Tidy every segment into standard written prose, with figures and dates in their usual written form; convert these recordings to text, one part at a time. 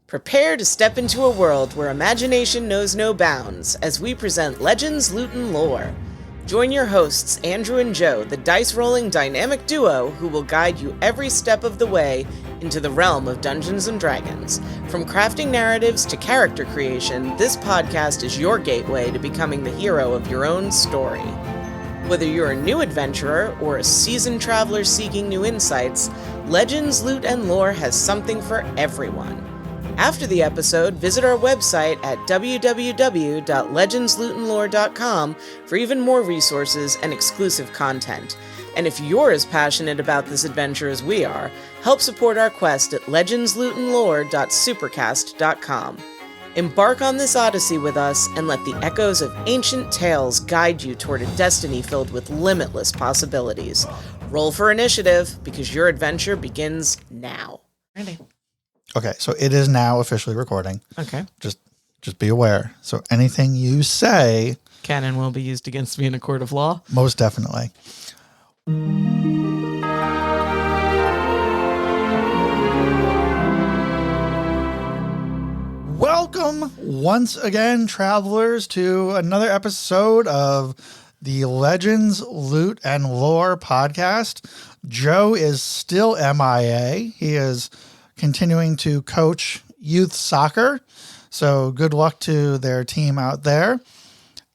Prepare to step into a world where imagination knows no bounds as we present Legends, Loot, and Lore. Join your hosts, Andrew and Joe, the dice-rolling dynamic duo who will guide you every step of the way into the realm of Dungeons & Dragons. From crafting narratives to character creation, this podcast is your gateway to becoming the hero of your own story. Whether you're a new adventurer or a seasoned traveler seeking new insights, Legends, Loot, and Lore has something for everyone. After the episode, visit our website at www.legendslootandlore.com for even more resources and exclusive content. And if you're as passionate about this adventure as we are, help support our quest at legendslootandlore.supercast.com. Embark on this odyssey with us and let the echoes of ancient tales guide you toward a destiny filled with limitless possibilities. Roll for initiative, because your adventure begins now. Ready. Okay, so it is now officially recording. Okay. Just be aware. So anything you say... Canon will be used against me in a court of law. Most definitely. Welcome once again, travelers, to another episode of the Legends, Loot, and Lore podcast. Joe is still MIA. He is continuing to coach youth soccer. So good luck to their team out there.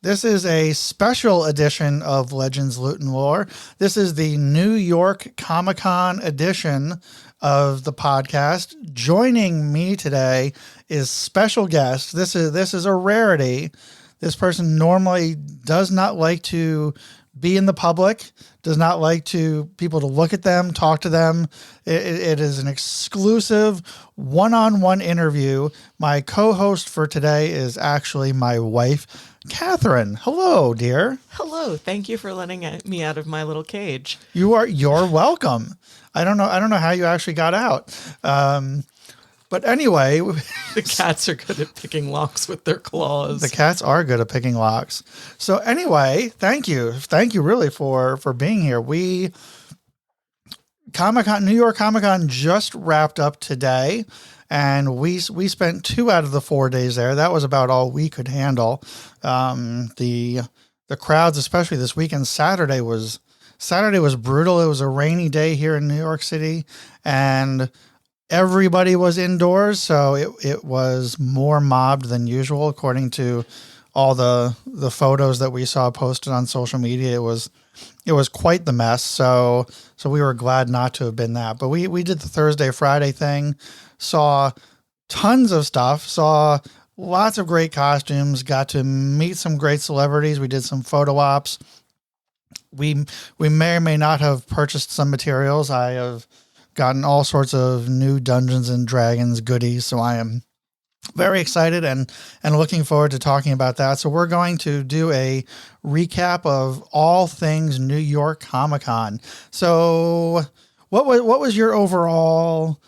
This is a special edition of Legends, Loot, and Lore. This is the New York Comic-Con edition of the podcast. Joining me today is special guest. This is a rarity. This person normally does not like to be in the public, does not like people to look at them, talk to them. It is an exclusive one-on-one interview. My co-host for today is actually my wife, Catherine. Hello, dear. Hello. Thank you for letting me out of my little cage. You're welcome. I don't know how you actually got out. But anyway, the cats are good at picking locks with their claws. The cats are good at picking locks. So anyway, thank you really for being here. New York Comic-Con just wrapped up today, and we spent 2 out of the 4 days there. That was about all we could handle. The crowds, especially this weekend, Saturday was brutal. It was a rainy day here in New York City, and everybody was indoors, so it was more mobbed than usual, according to all the photos that we saw posted on social media. It was quite the mess. So we were glad not to have been that. But we did the Thursday, Friday thing, saw tons of stuff, saw lots of great costumes, got to meet some great celebrities. We did some photo ops. We may or may not have purchased some materials. I have gotten all sorts of new Dungeons and Dragons goodies, so I am very excited and looking forward to talking about that. So we're going to do a recap of all things New York Comic-Con. So what was your overall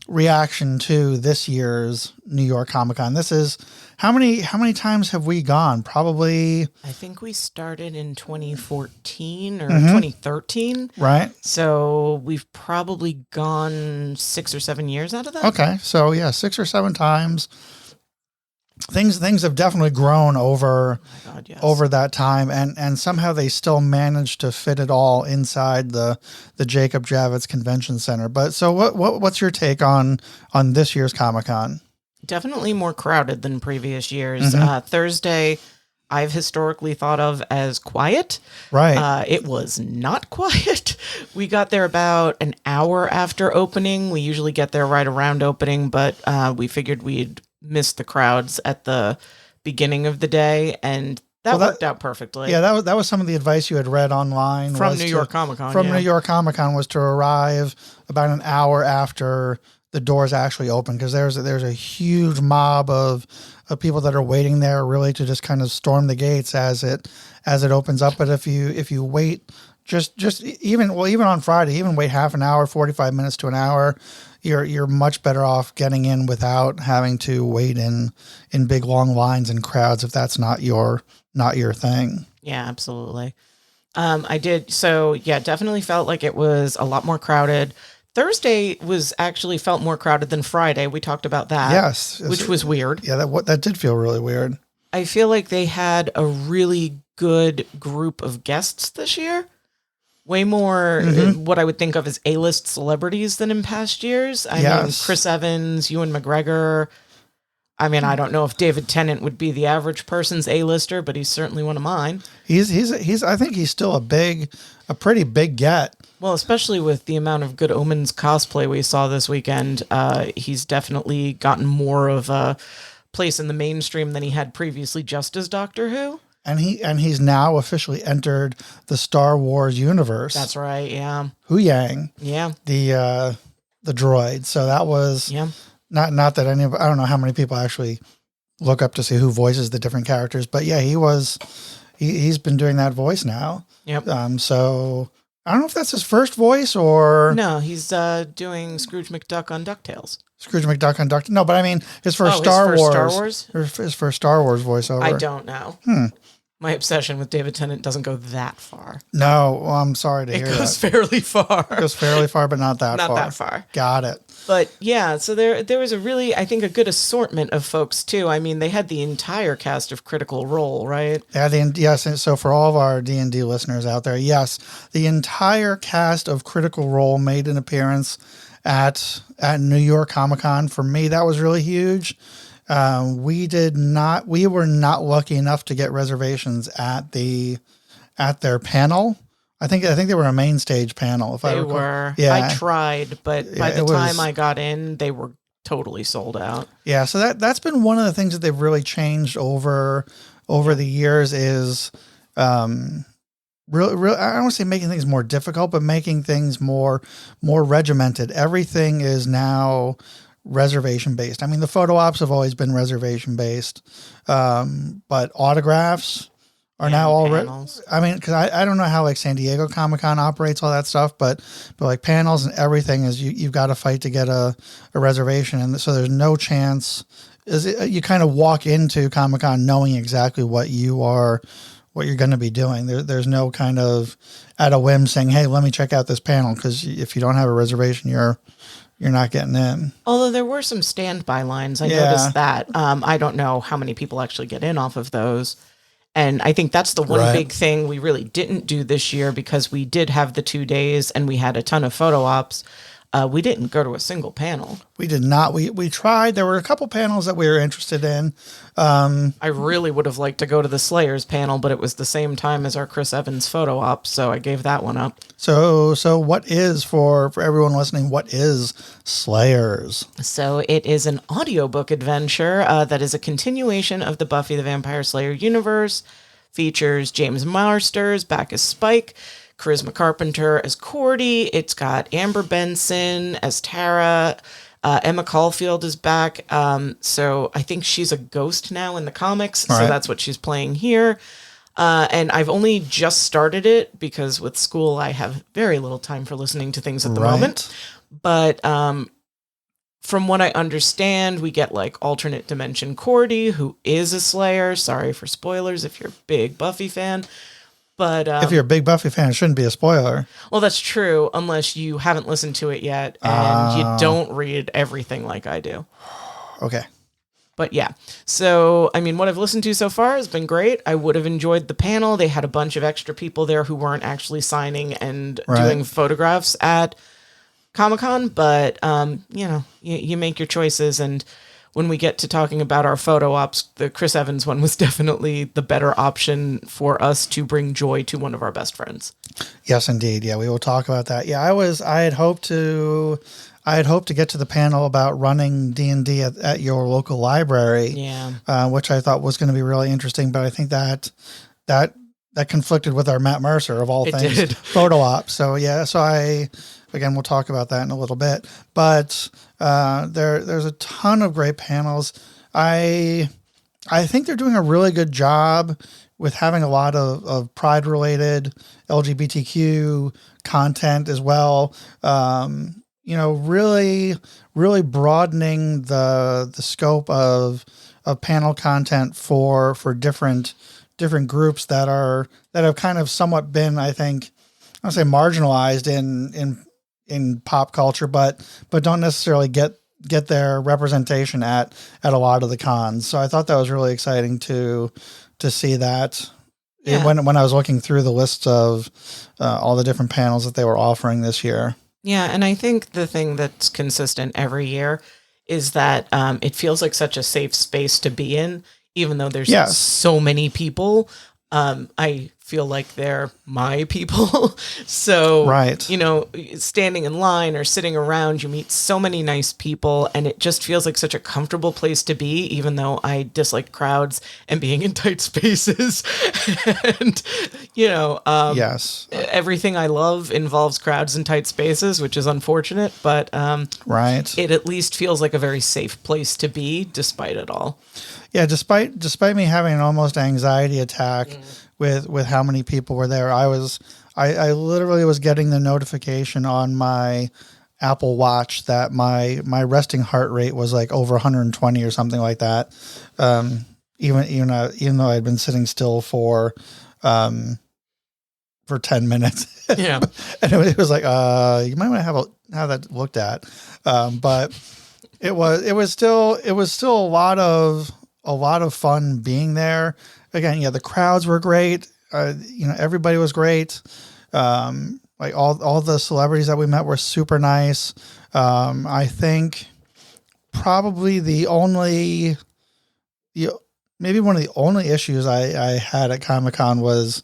reaction to this year's New York Comic-Con? This is how many times have we gone? Probably, I think we started in 2014 or 2013. Right. So we've probably gone 6 or 7 years out of that. Okay. So yeah, 6 or 7 times. Things have definitely grown over that time, and somehow they still managed to fit it all inside the Jacob Javits Convention Center. But so what's your take on this year's Comic-Con? Definitely more crowded than previous years. Thursday, I've historically thought of as quiet. Right. It was not quiet. We got there about an hour after opening. We usually get there right around opening, but we figured we'd miss the crowds at the beginning of the day, and that worked out perfectly. Yeah, that was some of the advice you had read online from New York Comic-Con. New York Comic-Con was to arrive about an hour after the doors actually open, because there's a huge mob of people that are waiting there really to just kind of storm the gates as it opens up. But if you wait just even on Friday, even wait half an hour, 45 minutes to an hour, you're much better off getting in without having to wait in big long lines and crowds if that's not your thing. Yeah, absolutely. I did. So yeah, definitely felt like it was a lot more crowded. Thursday was actually felt more crowded than Friday. We talked about that. Yes. Which was weird. Yeah, that did feel really weird. I feel like they had a really good group of guests this year. Way more what I would think of as A-list celebrities than in past years. I mean, Chris Evans, Ewan McGregor. I mean, I don't know if David Tennant would be the average person's A-lister, but he's certainly one of mine. He's I think he's still a pretty big get. Well, especially with the amount of Good Omens cosplay we saw this weekend, he's definitely gotten more of a place in the mainstream than he had previously just as Doctor Who. And he's now officially entered the Star Wars universe. That's right, yeah. Hu Yang. Yeah. The droid. So that was not that I don't know how many people actually look up to see who voices the different characters, but yeah, he's been doing that voice now. Yep. So I don't know if that's his first voice or... No, he's doing Scrooge McDuck on DuckTales. Scrooge McDuck on DuckTales. No, but I mean, his first Star Wars. His first Star Wars voiceover. I don't know. My obsession with David Tennant doesn't go that far. No, well, I'm sorry to hear that. It goes fairly far. It goes fairly far, but not that far. Not that far. Got it. But yeah, so there was a really, I think, a good assortment of folks too. I mean, they had the entire cast of Critical Role, right? Yeah, yes. So for all of our D&D listeners out there, yes, the entire cast of Critical Role made an appearance at New York Comic Con. For me, that was really huge. We were not lucky enough to get reservations at their panel. I think they were a main stage panel. If I recall. Were. Yeah. I tried, but by the time I got in, they were totally sold out. Yeah. So that's been one of the things that they've really changed over the years is, really, I don't want to say making things more difficult, but making things more regimented. Everything is now reservation based. I mean, the photo ops have always been reservation based, but autographs are now already. I mean, because I don't know how like San Diego Comic Con operates all that stuff, but like panels and everything is you've got to fight to get a reservation, and so there's no chance. You kind of walk into Comic Con knowing exactly what you're going to be doing. There's no kind of at a whim saying, "Hey, let me check out this panel," because if you don't have a reservation, you're not getting in. Although there were some standby lines, I noticed that. I don't know how many people actually get in off of those. And I think that's the one big thing we really didn't do this year because we did have the 2 days and we had a ton of photo ops. We didn't go to a single panel. We did not. We tried. There were a couple panels that we were interested in. I really would have liked to go to the Slayers panel, but it was the same time as our Chris Evans photo op, so I gave that one up. So what is, for everyone listening, what is Slayers? So it is an audiobook adventure that is a continuation of the Buffy the Vampire Slayer universe. Features James Marsters back as Spike, Charisma Carpenter as Cordy. It's got Amber Benson as Tara. Emma Caulfield is back. So I think she's a ghost now in the comics. So that's what she's playing here. And I've only just started it because with school, I have very little time for listening to things at the moment. But from what I understand, we get like alternate dimension Cordy, who is a Slayer. Sorry for spoilers if you're a big Buffy fan. But if you're a big Buffy fan, it shouldn't be a spoiler. Well, that's true, unless you haven't listened to it yet and you don't read everything like I do. Okay. But yeah, so, I mean, what I've listened to so far has been great. I would have enjoyed the panel. They had a bunch of extra people there who weren't actually signing and doing photographs at Comic-Con. But, you make your choices, and when we get to talking about our photo ops, the Chris Evans one was definitely the better option for us to bring joy to one of our best friends. Yes, indeed. Yeah, we will talk about that. Yeah, I had hoped to get to the panel about running D&D at your local library. Yeah. Which I thought was going to be really interesting, but I think that conflicted with our Matt Mercer of all things photo ops. So yeah, again, we'll talk about that in a little bit, but there's a ton of great panels. I think they're doing a really good job with having a lot of Pride related LGBTQ content as well. Really, really broadening the scope of panel content for different groups that have kind of somewhat been, I think, I don't say marginalized in pop culture, but don't necessarily get their representation at a lot of the cons. So I thought that was really exciting to see that. Yeah. When I was looking through the list of all the different panels that they were offering this year. Yeah, and I think the thing that's consistent every year is that it feels like such a safe space to be in, even though there's so many people. I feel like they're my people. So, right. you know, standing in line or sitting around, you meet so many nice people, and it just feels like such a comfortable place to be, even though I dislike crowds and being in tight spaces. And, you know, yes, everything I love involves crowds and tight spaces, which is unfortunate, but right. It at least feels like a very safe place to be despite it all. Yeah, despite me having an almost anxiety attack with how many people were there, I literally was getting the notification on my Apple Watch that my resting heart rate was like over 120 or something like that. Even though I'd been sitting still for 10 minutes. Yeah. And it was like, you might want to have that looked at. But it was still a lot of fun being there. Again, the crowds were great. Everybody was great. Like all the celebrities that we met were super nice. I think probably maybe one of the only issues I had at Comic-Con was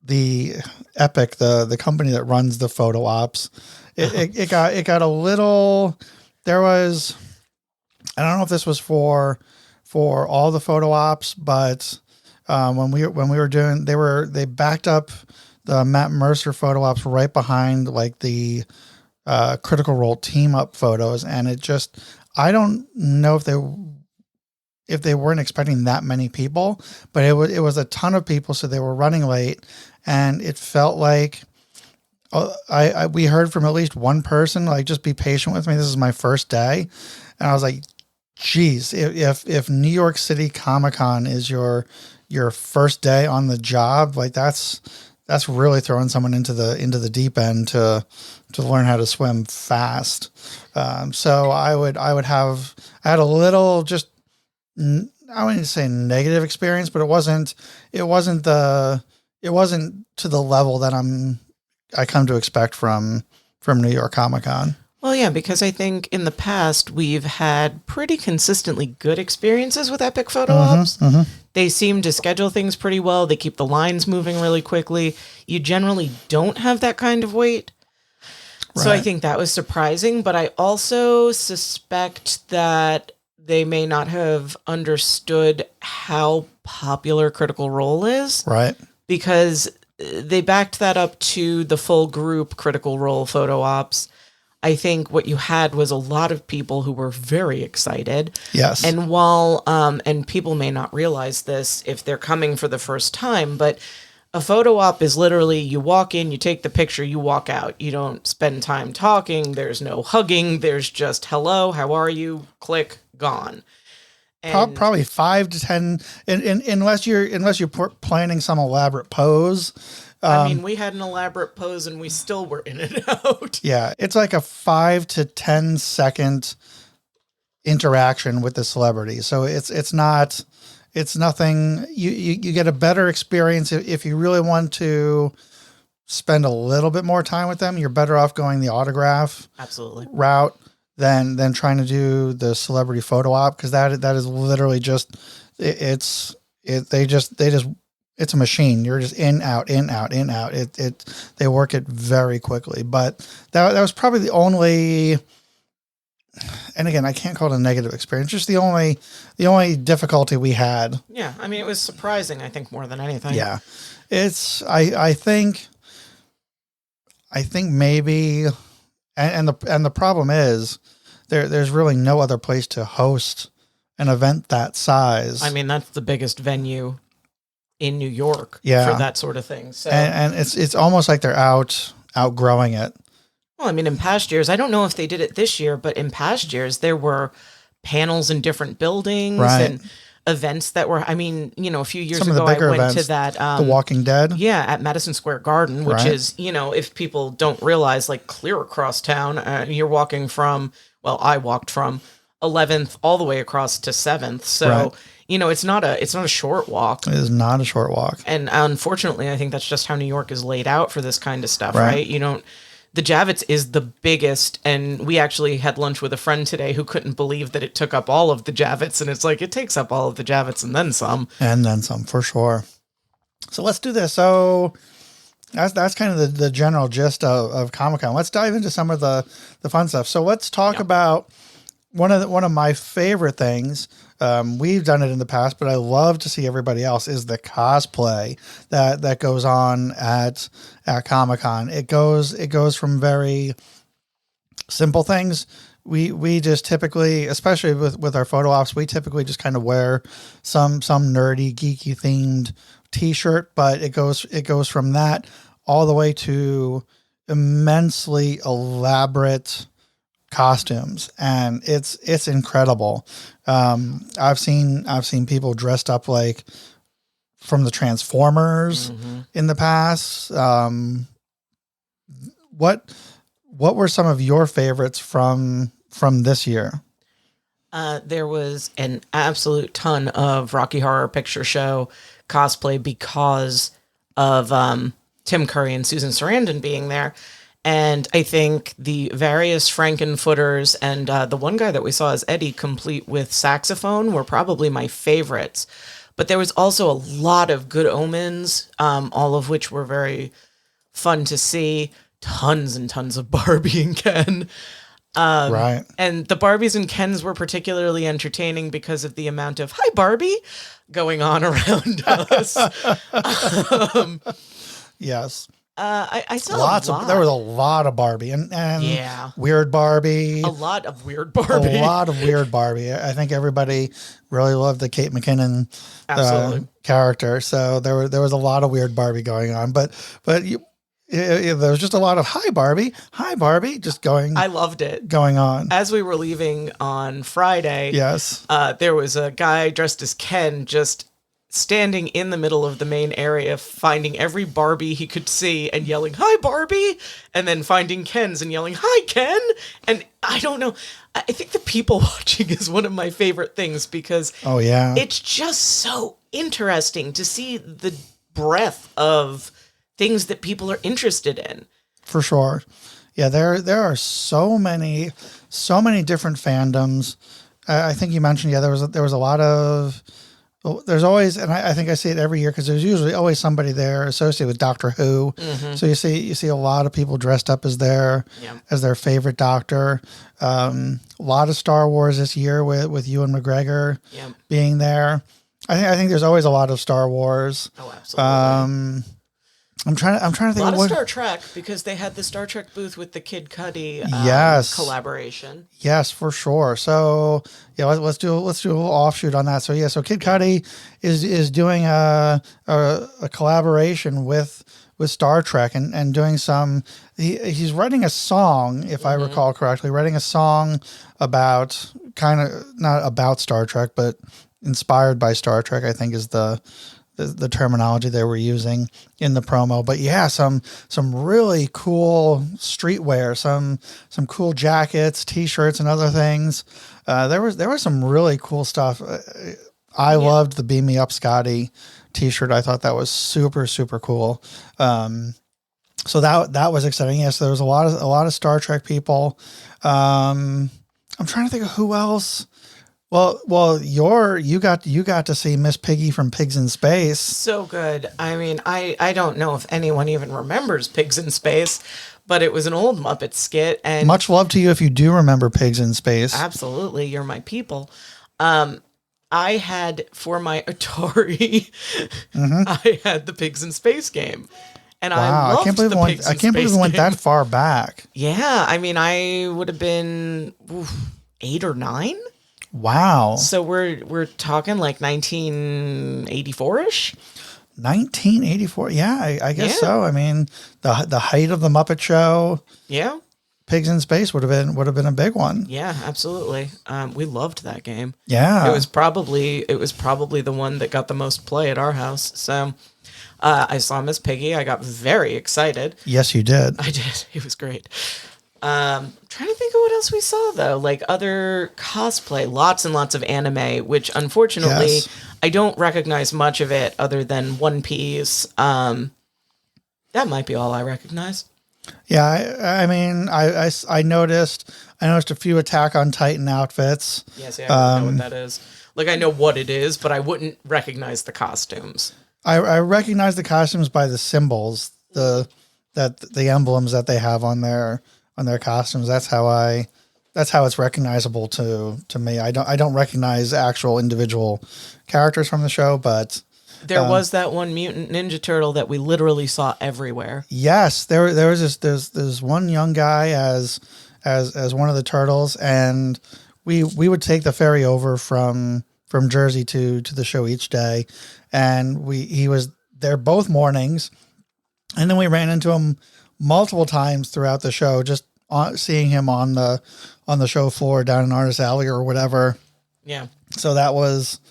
the Epic, the company that runs the photo ops. It got a little, there was, I don't know if this was for all the photo ops, but when we were doing, they backed up the Matt Mercer photo ops right behind like the Critical Role team up photos, and it just, I don't know if they weren't expecting that many people, but it was a ton of people, so they were running late, and it felt like we heard from at least one person like, just be patient with me, this is my first day. And I was like, geez, if New York City Comic-Con is your first day on the job, like that's really throwing someone into the deep end to learn how to swim fast. So I had a little, just, I wouldn't say negative experience, but it wasn't to the level that I come to expect from New York Comic-Con. Well, yeah, because I think in the past we've had pretty consistently good experiences with Epic photo ops. Mm-hmm. They seem to schedule things pretty well. They keep the lines moving really quickly. You generally don't have that kind of wait. Right. So I think that was surprising, but I also suspect that they may not have understood how popular Critical Role is. Right. Because they backed that up to the full group Critical Role photo ops. I think what you had was a lot of people who were very excited. Yes. And while, and people may not realize this if they're coming for the first time, but a photo op is literally, you walk in, you take the picture, you walk out. You don't spend time talking. There's no hugging. There's just, hello, how are you? Click, gone. And probably 5 to 10, unless you're planning some elaborate pose. I mean, we had an elaborate pose and we still were in and out. Yeah, it's like a 5 to 10 second interaction with the celebrity. So it's nothing. You get a better experience if you really want to spend a little bit more time with them. You're better off going the autograph route than trying to do the celebrity photo op, because that is literally just it's a machine. You're just in, out, in, out, in, out. They work it very quickly. But that was probably the only, and again, I can't call it a negative experience, just the only difficulty we had. Yeah. I mean, it was surprising, I think, more than anything. Yeah. I think maybe, and the problem is there's really no other place to host an event that size. I mean, that's the biggest venue in New York for that sort of thing. So, and it's almost like they're outgrowing it. Well, I mean, in past years, I don't know if they did it this year, but in past years there were panels in different buildings, right. And events that were, I mean, a few years Some of the ago I bigger went events, to that The Walking Dead. yeah, at Madison Square Garden, which Right. is, if people don't realize, like clear across town, you're walking from, well, I walked from 11th all the way across to 7th. So, Right. it's not a short walk. It is not a short walk. And unfortunately, I think that's just how New York is laid out for this kind of stuff, Right. right? The Javits is the biggest, and we actually had lunch with a friend today who couldn't believe that it took up all of the Javits, and it's like, it takes up all of the Javits and then some. And then some, for sure. So let's do this. So that's kind of the general gist of Comic-Con. Let's dive into some of the fun stuff. So let's talk about one of my favorite things. We've done it in the past, but I love to see everybody else, is the cosplay that goes on at Comic-Con. It goes from very simple things. We just typically, especially with our photo ops, we typically just kind of wear some nerdy, geeky themed t-shirt, but it goes from that all the way to immensely elaborate costumes, and it's incredible. I've seen people dressed up like from the Transformers in the past. What were some of your favorites from this year? There was an absolute ton of Rocky Horror Picture Show cosplay because of Tim Curry and Susan Sarandon being there. And I think the various Frankenfooters and the one guy that we saw as Eddie, complete with saxophone, were probably my favorites. But there was also a lot of Good Omens, all of which were very fun to see. Tons and tons of Barbie and Ken. Right. And the Barbies and Kens were particularly entertaining because of the amount of "Hi, Barbie" going on around us. Yes. I saw there was a lot of Barbie and yeah, weird Barbie. A lot of weird Barbie. A lot of weird Barbie. I think everybody really loved the Kate McKinnon character. So there was a lot of weird Barbie going on, but there was just a lot of hi Barbie, just going. I loved it going on as we were leaving on Friday. Yes, there was a guy dressed as Ken just standing in the middle of the main area, finding every Barbie he could see and yelling, "Hi, Barbie!" And then finding Kens and yelling, "Hi, Ken!" And I don't know. I think the people watching is one of my favorite things because it's just so interesting to see the breadth of things that people are interested in. For sure. Yeah, there are so many different fandoms. I think you mentioned, there was a lot of. There's always, and I think I see it every year because there's usually always somebody there associated with Doctor Who. Mm-hmm. So you see a lot of people dressed up as their favorite Doctor. A lot of Star Wars this year with Ewan McGregor being there. I think there's always a lot of Star Wars. Oh, absolutely. I'm trying to think. A lot of Star Trek because they had the Star Trek booth with the Kid Cudi collaboration. Yes, for sure. So let's do a little offshoot on that. So Kid Cudi is doing a collaboration with Star Trek and doing some. He's writing a song, if I recall correctly, writing a song about kind of not about Star Trek, but inspired by Star Trek, I think is the terminology they were using in the promo. But some really cool streetwear, some cool jackets, t-shirts, and other things. There was some really cool stuff. I loved the Beam Me Up Scotty t-shirt. I thought that was super, super cool. So that was exciting. Yes, there was a lot of Star Trek people. I'm trying to think of who else. Well, you got to see Miss Piggy from Pigs in Space. So good. I mean, I don't know if anyone even remembers Pigs in Space, but it was an old Muppet skit. And much love to you if you do remember Pigs in Space. Absolutely, you're my people. I had for my Atari, I had the Pigs in Space game. And I loved the Pigs in Space I can't believe it went that far back. Yeah, I mean, I would have been 8 or 9. Wow. So we're talking like 1984-ish? 1984. Yeah, I guess so. I mean, the height of the Muppet Show. Yeah. Pigs in Space would have been a big one. Yeah, absolutely. We loved that game. Yeah. It was probably the one that got the most play at our house. So I saw Miss Piggy. I got very excited. Yes, you did. I did. It was great. Trying to think of what else we saw though, like other cosplay, lots and lots of anime, which unfortunately Yes. I don't recognize much of it other than One Piece. That might be all I recognize. Yeah, I mean, I noticed a few Attack on Titan outfits. Yes, yeah, I don't know what that is. Like I know what it is, but I wouldn't recognize the costumes. I recognize the costumes by the symbols, the emblems that they have on their costumes. That's how it's recognizable to me. I don't recognize actual individual characters from the show, but there was that one mutant ninja turtle that we literally saw everywhere. yes, there was there's one young guy as one of the turtles, and we would take the ferry over from Jersey to the show each day, and he was there both mornings, and then we ran into him multiple times throughout the show, just seeing him on the show floor down in Artist Alley or whatever. Yeah. So that was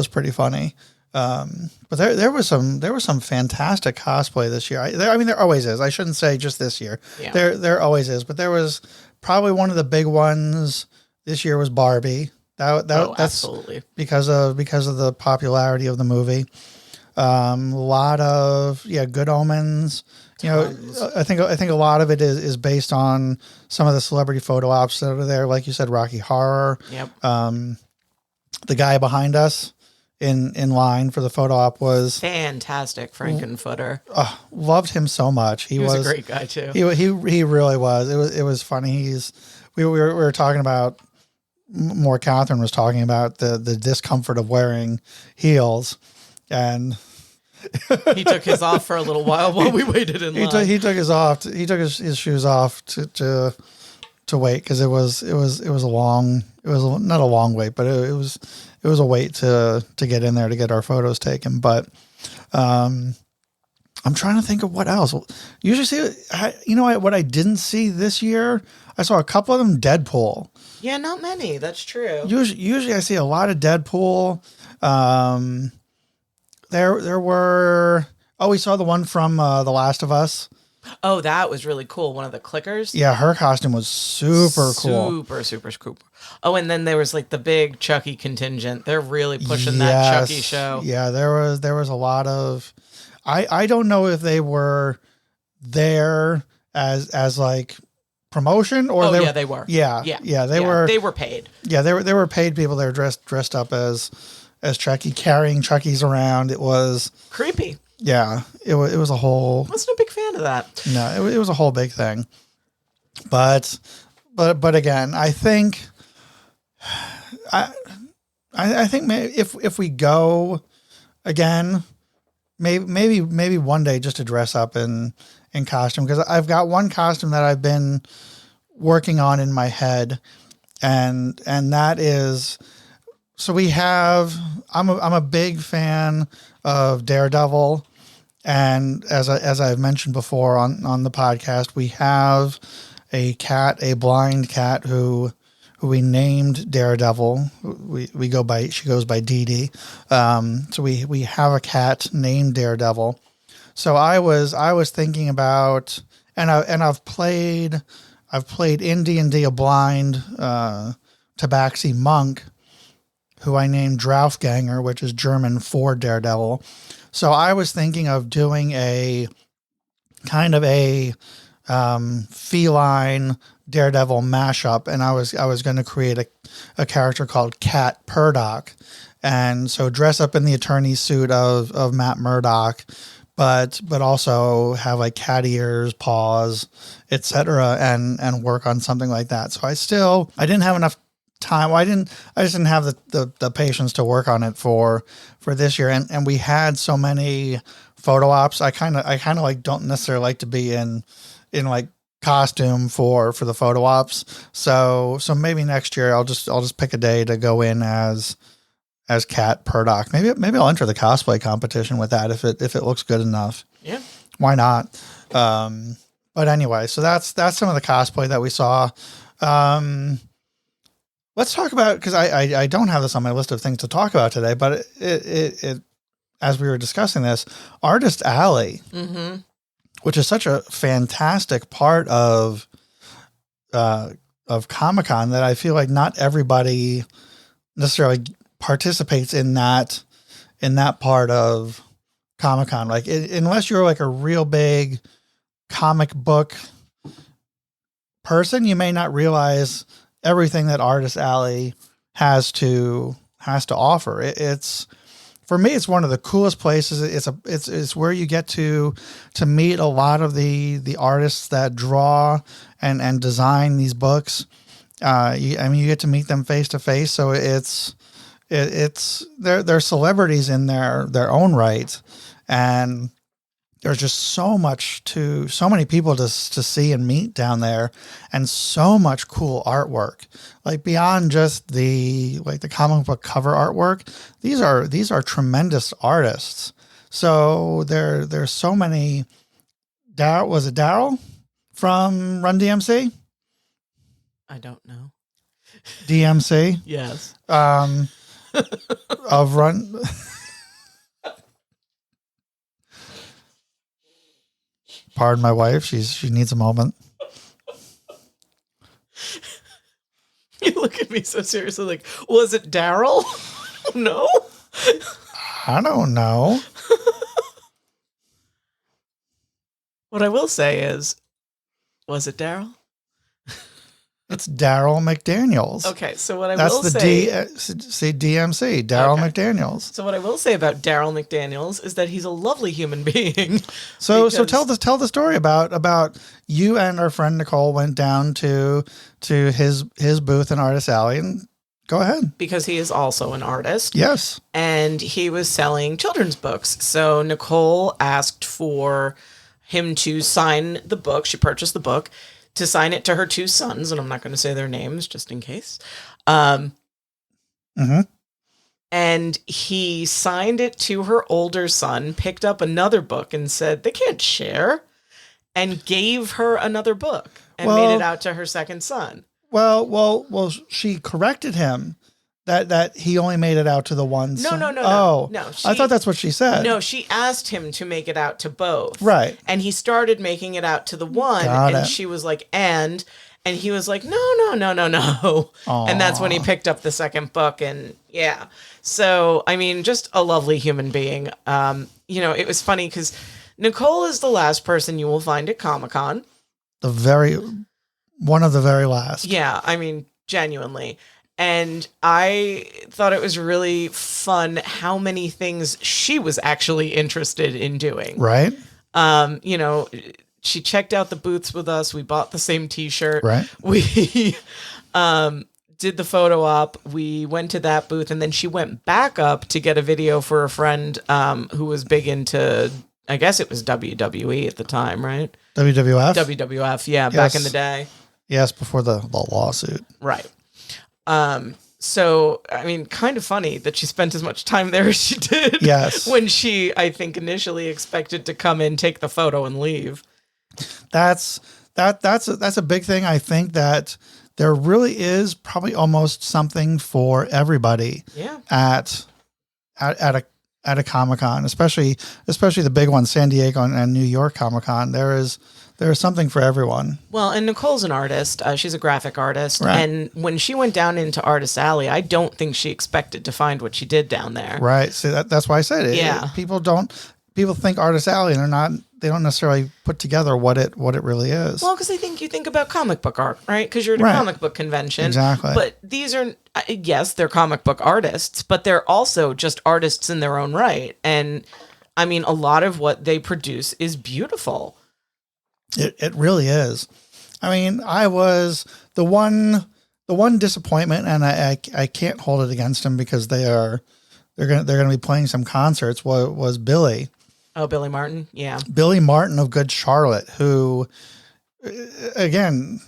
pretty funny. But there was some fantastic cosplay this year. I mean, there always is. I shouldn't say just this year. Yeah. There always is. But there was probably one of the big ones this year was Barbie. That's absolutely because of the popularity of the movie. A lot of Good Omens. Tons. I think a lot of it is based on some of the celebrity photo ops that are there. Like you said, Rocky Horror. Yep. The guy behind us in line for the photo op was fantastic. Frankenfooter. Loved him so much. He was a great guy too. He really was. It was funny. We were talking about more. Catherine was talking about the discomfort of wearing heels, and he took his off for a little while we waited in line. He took his shoes off to wait because it was not a long wait, but it was a wait to get in there to get our photos taken. But I'm trying to think of what else. Usually what I didn't see this year, I saw a couple of them Deadpool. Yeah, not many. That's true. Usually I see a lot of Deadpool. There were. Oh, we saw the one from The Last of Us. Oh, that was really cool. One of the clickers. Yeah, her costume was super cool. Super cool. Oh, and then there was like the big Chucky contingent. They're really pushing that Chucky show. Yeah, there was a lot of. I don't know if they were there as like promotion or they were. Yeah, they were. They were paid. Yeah, they were paid people. They were dressed up as Chucky, carrying Chuckies around. It was creepy. Yeah, it was a whole. I wasn't a big fan of that. No, it was a whole big thing. But again, I think maybe if we go again, maybe one day just to dress up in costume, because I've got one costume that I've been working on in my head, and that is. So we have. I'm a big fan of Daredevil. And as I've mentioned before on the podcast, we have a blind cat who we named Daredevil. She goes by Dee Dee. So we have a cat named Daredevil. So I was thinking about, and I've played in D&D a blind Tabaxi monk who I named Draufganger, which is German for Daredevil. So I was thinking of doing a kind of a feline Daredevil mashup, and I was going to create a character called Cat Purdock, and so dress up in the attorney suit of Matt Murdock, but also have like cat ears, paws, etc., and work on something like that. So I didn't have enough time. I just didn't have the patience to work on it for this year. And we had so many photo ops. I kind of like don't necessarily like to be in like costume for the photo ops. So maybe next year I'll just pick a day to go in as Cat Purdock. Maybe I'll enter the cosplay competition with that if it looks good enough. Yeah. Why not? But anyway, so that's some of the cosplay that we saw. Let's talk about, because I don't have this on my list of things to talk about today, but it as we were discussing this, Artist Alley, which is such a fantastic part of Comic-Con that I feel like not everybody necessarily participates in that part of Comic-Con. Like unless you're like a real big comic book person, you may not realize everything that Artist Alley has to offer. It's for me, it's one of the coolest places. It's where you get to meet a lot of the artists that draw and design these books. You get to meet them face to face. So they're celebrities in their own right, and there's just so many people to see and meet down there, and so much cool artwork. Like beyond just the comic book cover artwork, these are tremendous artists. So there's so many. Was it Daryl from Run DMC? I don't know. DMC? Yes. Of Run. Pardon my wife. She needs a moment. You look at me so seriously, like, was it Daryl? No. I don't know. What I will say is, was it Daryl? It's Daryl McDaniels. Okay, so what I That's will the say... DMC, Daryl McDaniels. So what I will say about Daryl McDaniels is that he's a lovely human being. So tell the story about you and our friend Nicole went down to his booth in Artist Alley, and go ahead. Because he is also an artist. Yes. And he was selling children's books. So Nicole asked for him to sign the book. She purchased the book to sign it to her two sons, and I'm not going to say their names just in case. And he signed it to her older son, picked up another book and said, they can't share, and gave her another book and made it out to her second son. Well, she corrected him that he only made it out to the one son. No. I thought that's what she said. No, she asked him to make it out to both. Right. And he started making it out to the one, she was like, and he was like, no. Aww. And that's when he picked up the second book, and yeah. So, I mean, just a lovely human being. It was funny because Nicole is the last person you will find at Comic-Con. One of the very last. Yeah, I mean, genuinely. And I thought it was really fun how many things she was actually interested in doing. Right. She checked out the booths with us. We bought the same t-shirt. Right. We did the photo op. We went to that booth, and then she went back up to get a video for a friend who was big into, I guess it was WWE at the time, right? WWF? WWF, yeah, yes. Back in the day. Yes, before the lawsuit. Right. So, I mean, kind of funny that she spent as much time there as she did. Yes. When she, I think, initially expected to come in, take the photo, and leave. That's a big thing. I think that there really is probably almost something for everybody. Yeah. At a Comic-Con, especially the big ones, San Diego and New York Comic-Con. There is something for everyone. Well, and Nicole's an artist. She's a graphic artist. Right. And when she went down into Artist Alley, I don't think she expected to find what she did down there. Right. See, that's why I said it. Yeah. People think Artist Alley, and they don't necessarily put together what it really is. Well, because I think you think about comic book art, right? Because you're at a comic book convention. Exactly. But these are, yes, they're comic book artists, but they're also just artists in their own right. And I mean, a lot of what they produce is beautiful. It really is. I mean, I was the one disappointment, and I can't hold it against them because they're gonna be playing some concerts. Was Billy? Oh, Billy Martin, yeah. Billy Martin of Good Charlotte, who, again,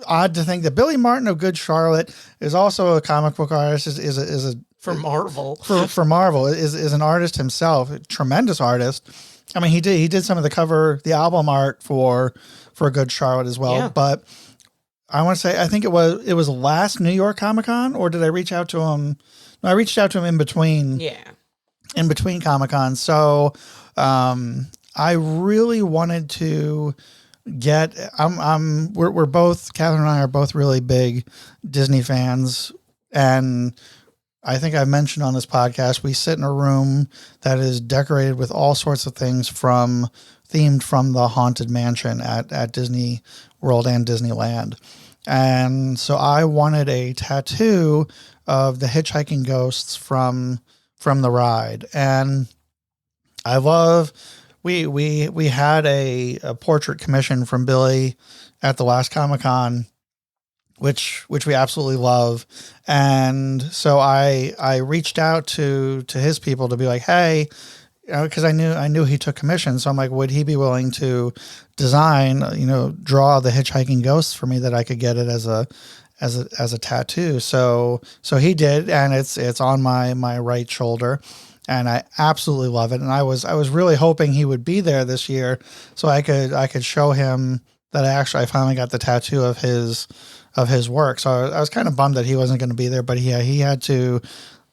odd to think that Billy Martin of Good Charlotte is also a comic book artist. Is a for Marvel for Marvel is an artist himself, a tremendous artist. I mean, he did some of the album art for Good Charlotte as well. Yeah. But I want to say, I think it was last New York Comic Con, or did I reach out to him? No, I reached out to him in between Comic Con. So, I really wanted to get, we're both, Catherine and I are both really big Disney fans. And I think I've mentioned on this podcast, we sit in a room that is decorated with all sorts of things themed from the Haunted Mansion at Disney World and Disneyland. And so I wanted a tattoo of the hitchhiking ghosts from the ride. And I love, we had a portrait commission from Billy at the last Comic-Con, which we absolutely love. And so I reached out to his people to be like, hey, because I knew he took commissions. So I'm like, would he be willing to design, draw the hitchhiking ghosts for me that I could get it as a tattoo. So he did, and it's on my right shoulder, and I absolutely love it. And I was really hoping he would be there this year so I could show him that I finally got the tattoo of his work. So I was kind of bummed that he wasn't going to be there, but he had to.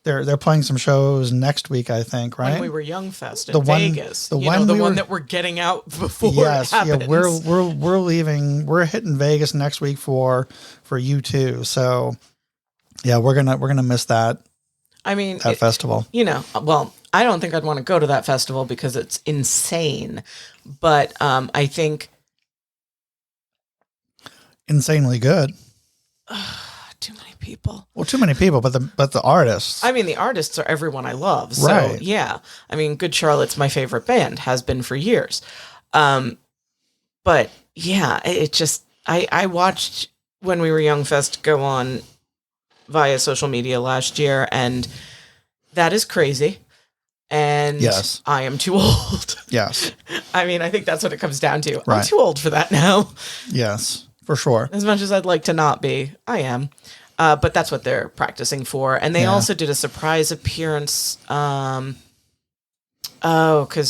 They're playing some shows next week, I think, right? When we were Young Fest in Vegas, the one that we're getting out before it happens. We're leaving. We're hitting Vegas next week for U2. So yeah, we're gonna miss that. I mean, that festival. Well, I don't think I'd want to go to that festival because it's insane. But I think insanely good. Too many people. Well, too many people, but the artists. I mean, the artists are everyone I love. So right. Yeah, I mean, Good Charlotte's my favorite band, has been for years. But yeah, it just I watched When We Were Young Fest go on via social media last year, and that is crazy. And yes. I am too old. Yes. I mean, I think that's what it comes down to. Right. I'm too old for that now. Yes, for sure. As much as I'd like to not be, I am. But that's what they're practicing for. And they also did a surprise appearance. Because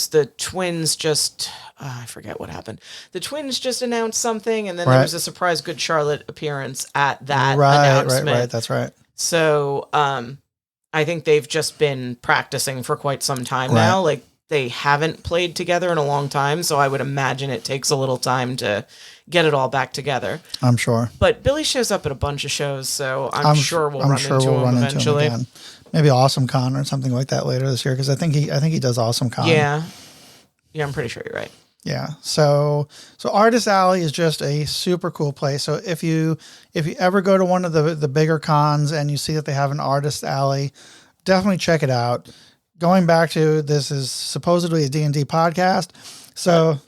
the twins just... I forget what happened. The twins just announced something, and then there was a surprise Good Charlotte appearance at that announcement. Right, that's right. So I think they've just been practicing for quite some time now. Like, they haven't played together in a long time, so I would imagine it takes a little time to get it all back together. I'm sure. But Billy shows up at a bunch of shows, so I'm sure we'll run into him eventually. Again. Maybe Awesome Con or something like that later this year, because I think he does Awesome Con. Yeah, I'm pretty sure you're right. Yeah. So Artist Alley is just a super cool place. So if you ever go to one of the bigger cons and you see that they have an Artist Alley, definitely check it out. Going back to, this is supposedly a D&D podcast. So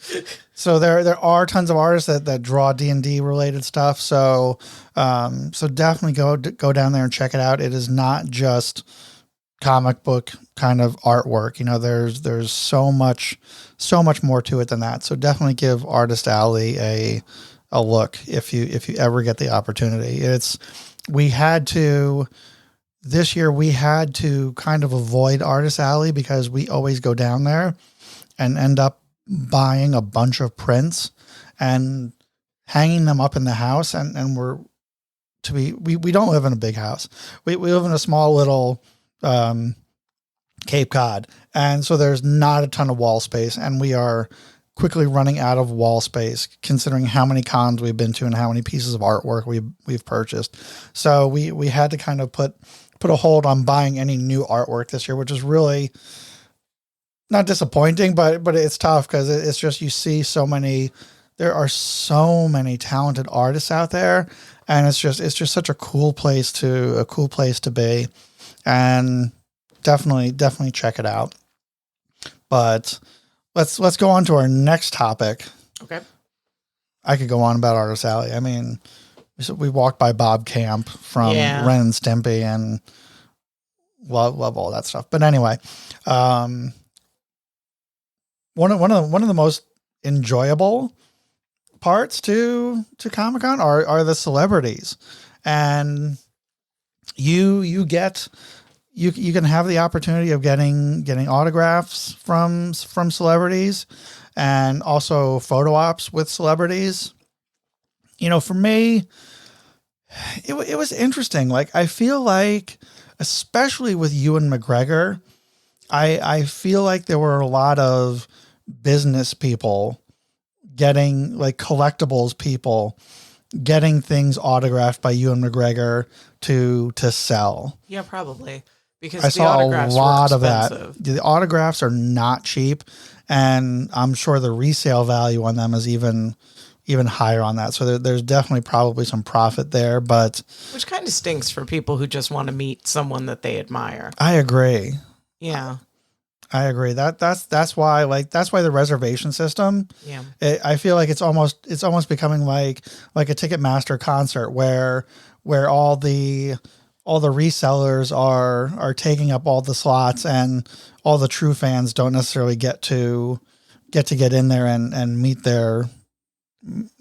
there are tons of artists that draw D&D related stuff. So definitely go down there and check it out. It is not just comic book kind of artwork. There's so much more to it than that. So definitely give Artist Alley a look if you ever get the opportunity. This year we had to kind of avoid Artist Alley because we always go down there and end up buying a bunch of prints and hanging them up in the house. And we don't live in a big house. We live in a small little Cape Cod. And so there's not a ton of wall space, and we are quickly running out of wall space considering how many cons we've been to and how many pieces of artwork we've purchased. So we had to kind of put a hold on buying any new artwork this year, which is really not disappointing, but it's tough because it's just, you see there are so many talented artists out there, and it's just such a cool place to be, and definitely check it out. But let's go on to our next topic. Okay. I could go on about Artist Alley. I mean, we walked by Bob Camp from Ren and Stimpy, and love all that stuff. But anyway, one of the most enjoyable parts to Comic-Con are the celebrities, and you get you can have the opportunity of getting autographs from celebrities, and also photo ops with celebrities. For me, it was interesting. Like, I feel like, especially with Ewan McGregor, I feel like there were a lot of business people getting, like, collectibles people getting things autographed by Ewan McGregor to sell. Yeah, probably. Because I the saw a autographs lot were of that. expensive. The autographs are not cheap, and I'm sure the resale value on them is even higher on that. So there's definitely probably some profit there, but Which kind of stinks for people who just want to meet someone that they admire. I agree. Yeah. I agree. That's why the reservation system. Yeah. I feel like it's almost becoming like a Ticketmaster concert where all the resellers are taking up all the slots, and all the true fans don't necessarily get in there and meet their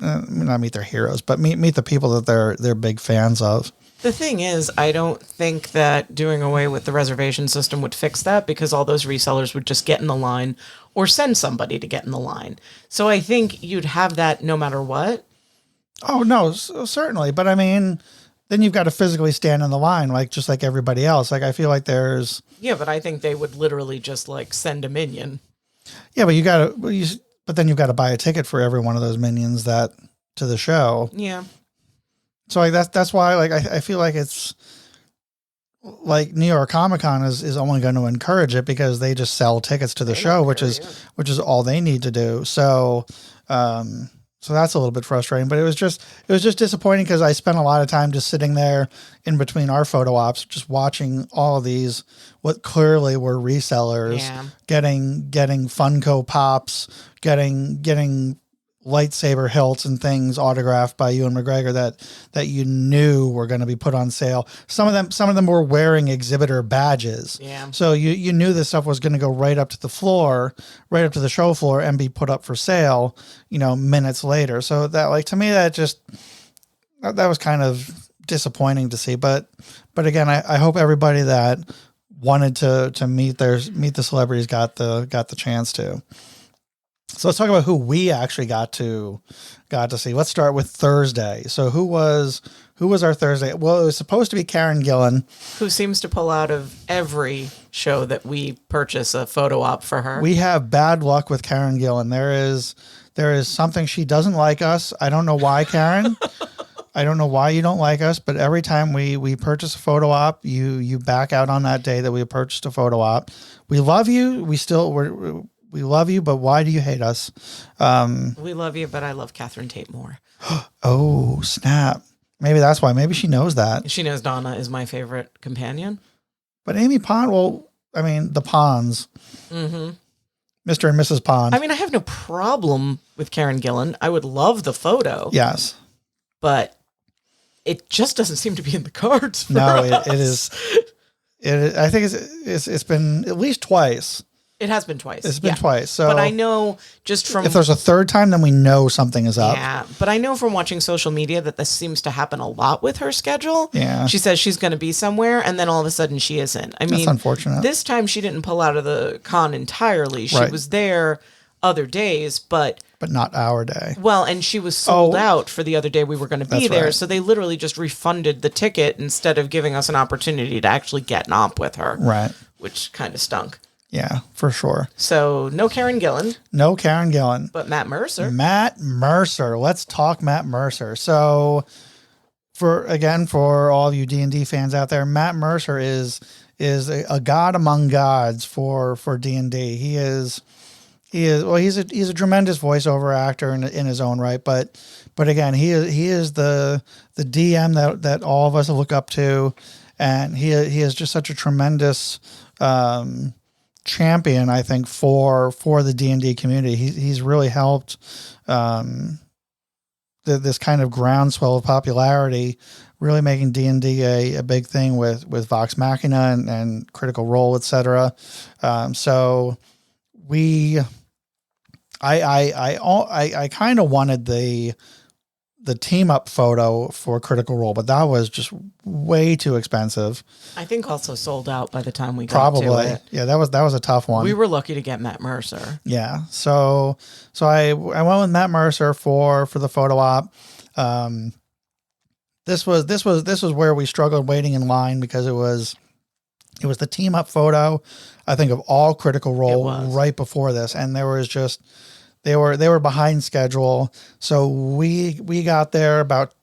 not meet their heroes, but meet the people that they're big fans of. The thing is, I don't think that doing away with the reservation system would fix that, because all those resellers would just get in the line or send somebody to get in the line. So I think you'd have that no matter what. Oh, no, certainly. But I mean, then you've got to physically stand in the line, just like everybody else. Like, I feel like there's... Yeah, but I think they would literally just send a minion. Yeah, but then you've got to buy a ticket for every one of those minions to the show. Yeah. So that's why I feel like it's like New York Comic Con is only going to encourage it because they just sell tickets to the show, which is all they need to do. So so that's a little bit frustrating, but it was just disappointing because I spent a lot of time just sitting there in between our photo ops, just watching all of these, what clearly were resellers, getting Funko Pops, getting lightsaber hilts and things autographed by Ewan McGregor that you knew were going to be put on sale. Some of them were wearing exhibitor badges. Yeah. So you knew this stuff was going to go right up to the show floor and be put up for sale, minutes later. So that, to me, that was kind of disappointing to see. But again, I hope everybody that wanted to meet the celebrities got the chance to. So let's talk about who we actually got to see. Let's start with Thursday. So who was our Thursday? Well, it was supposed to be Karen Gillan, who seems to pull out of every show that we purchase a photo op for her. We have bad luck with Karen Gillan. There is something, she doesn't like us. I don't know why, Karen. I don't know why you don't like us, but every time we purchase a photo op, you back out on that day that we purchased a photo op. We love you. We love you, but why do you hate us? We love you, but I love Catherine Tate more. Oh, snap. Maybe that's why. Maybe she knows that. She knows Donna is my favorite companion. But Amy Pond, the Ponds. Mm-hmm. Mr. and Mrs. Pond. I have no problem with Karen Gillan. I would love the photo. Yes. But it just doesn't seem to be in the cards for us. It is. I think it's been at least twice. It has been twice. It's been twice. So, but I know just from... If there's a third time, then we know something is up. Yeah, but I know from watching social media that this seems to happen a lot with her schedule. Yeah. She says she's going to be somewhere, and then all of a sudden she isn't. That's unfortunate. This time she didn't pull out of the con entirely. She was there other days, but not our day. Well, and she was sold out for the other day we were going to be there, right. So they literally just refunded the ticket instead of giving us an opportunity to actually get an op with her. Right. Which kind of stunk. Yeah, for sure. So no Karen Gillan. No Karen Gillan. But Matt Mercer. Matt Mercer. Let's talk Matt Mercer. So for all of you D&D fans out there, Matt Mercer is a god among gods for D&D. He's a tremendous voiceover actor in his own right, but again, he is the DM that all of us look up to, and he is just such a tremendous champion, I think, for the D&D community. He's really helped this kind of groundswell of popularity, really making D&D a big thing with Vox Machina and Critical Role, etc. So I kind of wanted the the team up photo for Critical Role, but that was just way too expensive. I think also sold out by the time we got Probably. to it. Yeah, that was a tough one. We were lucky to get Matt Mercer. Yeah. So I went with Matt Mercer for the photo op. This was where we struggled waiting in line because it was the team up photo, I think, of all Critical Role right before this, and there was just they were behind schedule. So we got there about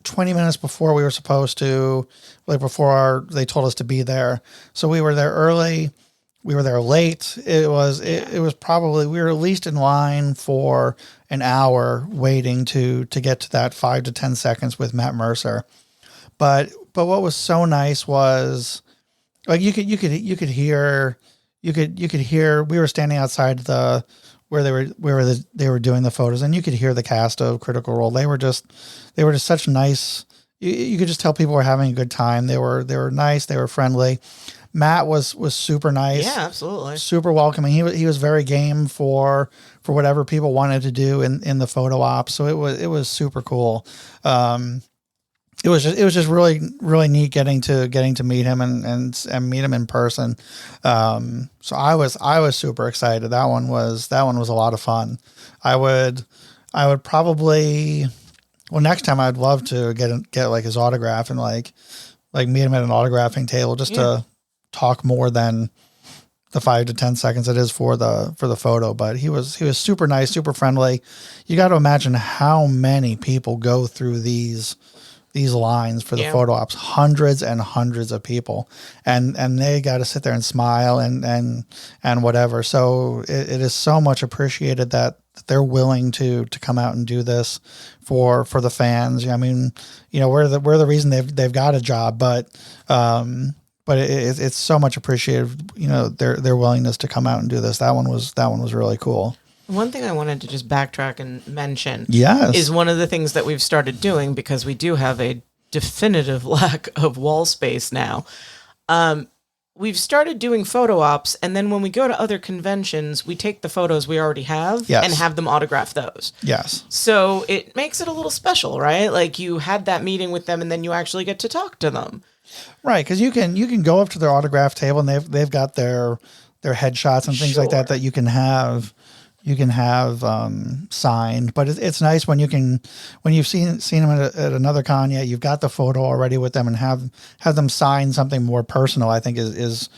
20 minutes before we were supposed to, like before they told us to be there. So we were there early. We were there late. It was probably, we were at least in line for an hour waiting to get to that 5 to 10 seconds with Matt Mercer. But what was so nice was, like, you could hear, we were standing outside where they were doing the photos, and you could hear the cast of Critical Role. They were just such nice. You could just tell people were having a good time. They were nice. They were friendly. Matt was super nice. Yeah, absolutely. Super welcoming. He was very game for whatever people wanted to do in the photo op. So it was super cool. It was just really, really neat getting to meet him and meet him in person. So I was super excited. That one was a lot of fun. I would probably, well, next time I'd love to get like his autograph and like meet him at an autographing table just to talk more than the 5 to 10 seconds it is for the photo. But he was super nice, super friendly. You got to imagine how many people go through these lines for the photo ops, hundreds and hundreds of people, and they got to sit there and smile and whatever. So it is so much appreciated that they're willing to come out and do this for the fans. I mean, we're the reason they've got a job, but it's so much appreciated. Their willingness to come out and do this. That one was really cool. One thing I wanted to just backtrack and mention is one of the things that we've started doing, because we do have a definitive lack of wall space now. We've started doing photo ops, and then when we go to other conventions, we take the photos we already have and have them autograph those. Yes. So it makes it a little special, right? Like, you had that meeting with them, and then you actually get to talk to them. Right, because you can go up to their autograph table, and they've got their headshots and things like that you can have signed. But it's nice when you've seen them at another con, you've got the photo already with them, and have them sign something more personal. I think is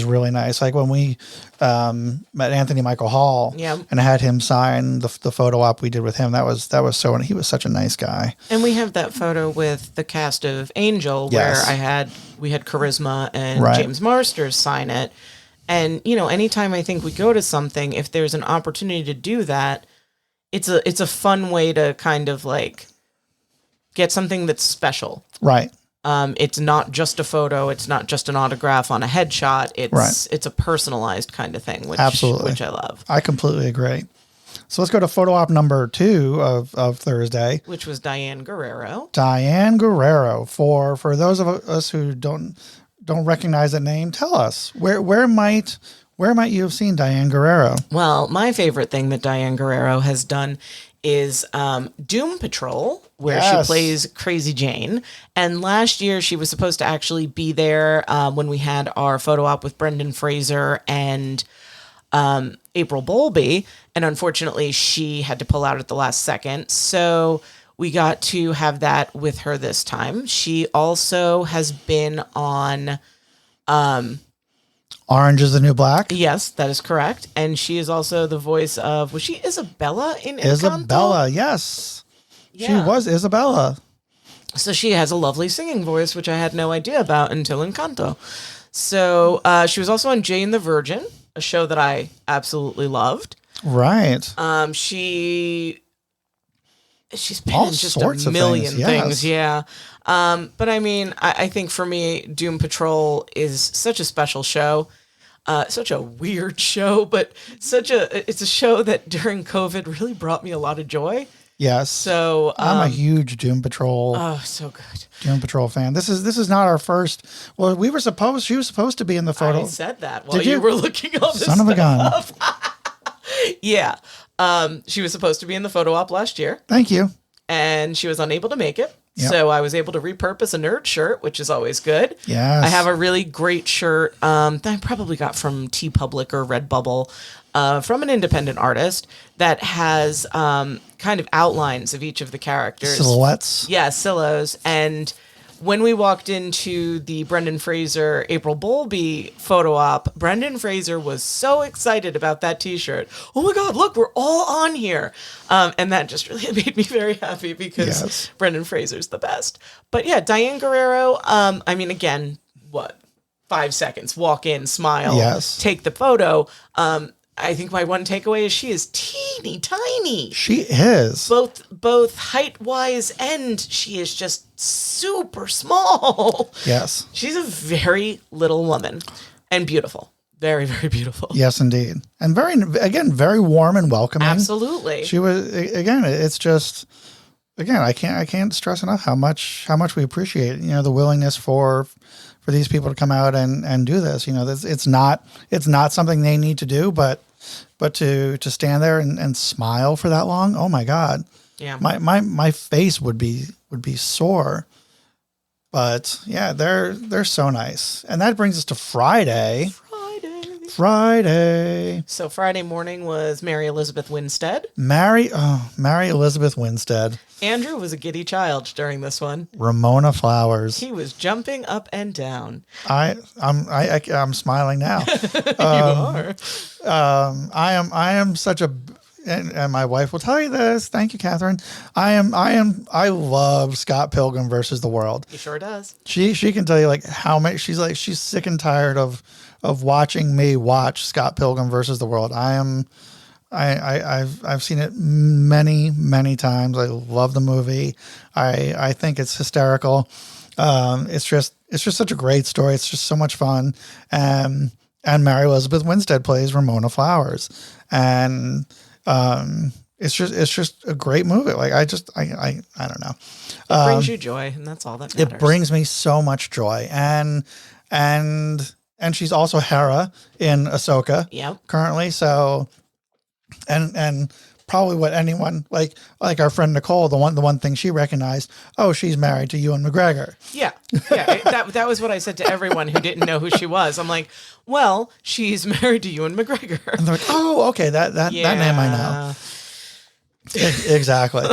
really nice. Like when we met Anthony Michael Hall, and had him sign the photo op we did with him. That was so, and he was such a nice guy. And we have that photo with the cast of Angel, where we had Charisma and James Marsters sign it. And, anytime I think we go to something, if there's an opportunity to do that, it's a fun way to kind of like get something that's special. Right. It's not just a photo. It's not just an autograph on a headshot. It's a personalized kind of thing, which I love. I completely agree. So let's go to photo op number 2 of Thursday, which was Diane Guerrero. Diane Guerrero. For those of us who don't recognize that name, tell us where might you have seen Diane Guerrero? Well, my favorite thing that Diane Guerrero has done is Doom Patrol, where she plays Crazy Jane. And last year she was supposed to actually be there when we had our photo op with Brendan Fraser and April Bowlby. And unfortunately, she had to pull out at the last second. So we got to have that with her this time. She also has been on Orange is the New Black. Yes, that is correct. And she is also the voice of, was she Isabella in Encanto? Isabella, yes. Yeah. She was Isabella. So she has a lovely singing voice, which I had no idea about until Encanto. So she was also on Jane the Virgin, a show that I absolutely loved. Right. She's been in just a million things. Yeah. But I mean, I think for me, Doom Patrol is such a special show, such a weird show, but it's a show that during COVID really brought me a lot of joy. Yes. So I'm a huge Doom Patrol. Oh, so good. Doom Patrol fan. This is not our first. Well, she was supposed to be in the photo. I said that while you were looking all this Son of a gun. Yeah. She was supposed to be in the photo op last year. Thank you. and she was unable to make it. Yep. So I was able to repurpose a nerd shirt, which is always good. Yes. I have a really great shirt that I probably got from TeePublic or Redbubble from an independent artist that has kind of outlines of each of the characters. Silhouettes. Yeah, silhouettes. And when we walked into the Brendan Fraser April Bowlby photo op, Brendan Fraser was so excited about that t-shirt. Oh my God, look, we're all on here. And that just really made me very happy because Brendan Fraser's the best. But yeah, Diane Guerrero, I mean, again, 5 seconds, walk in, smile, take the photo. I think my one takeaway is she is teeny tiny. She is. Both height-wise and she is just super small. Yes. She's a very little woman and beautiful. Very, very beautiful. Yes, indeed. And very warm and welcoming. Absolutely. She was, again, it's just, again, I can't stress enough how much we appreciate, the willingness for these people to come out and do this. It's not something they need to do, but to stand there and smile for that long, oh my God. Yeah. My face would be sore. But yeah, they're so nice. And that brings us to Friday. So Friday morning was Mary Elizabeth Winstead. Mary Elizabeth Winstead. Andrew was a giddy child during this one. Ramona Flowers. He was jumping up and down. I'm smiling now. You are. I am such a, and my wife will tell you this. Thank you, Catherine. I love Scott Pilgrim versus the World. He sure does. She can tell you like how much she's sick and tired of watching me watch Scott Pilgrim versus the World. I've seen it many times. I love the movie. I think it's hysterical. It's just such a great story. It's just so much fun. And Mary Elizabeth Winstead plays Ramona Flowers, and it's just a great movie. Like I don't know. It brings you joy, and that's all that matters. It brings me so much joy, and she's also Hera in Ahsoka currently. So, and probably what anyone like our friend Nicole, the one thing she recognized, oh, she's married to Ewan McGregor. Yeah. That was what I said to everyone who didn't know who she was. I'm like, well, she's married to Ewan McGregor. And they're like, oh, okay, that name I know. Exactly.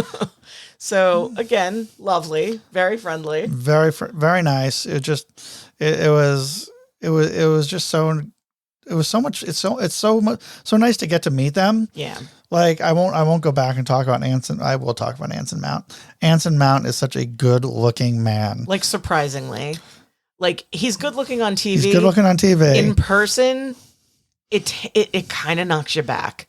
So again, lovely, very friendly, very nice. It was just so. It was so much. It's so nice to get to meet them. Yeah. Like I won't go back and talk about Anson. I will talk about Anson Mount. Anson Mount is such a good looking man. Like surprisingly, like he's good looking on TV. He's good looking on TV. In person, it kind of knocks you back.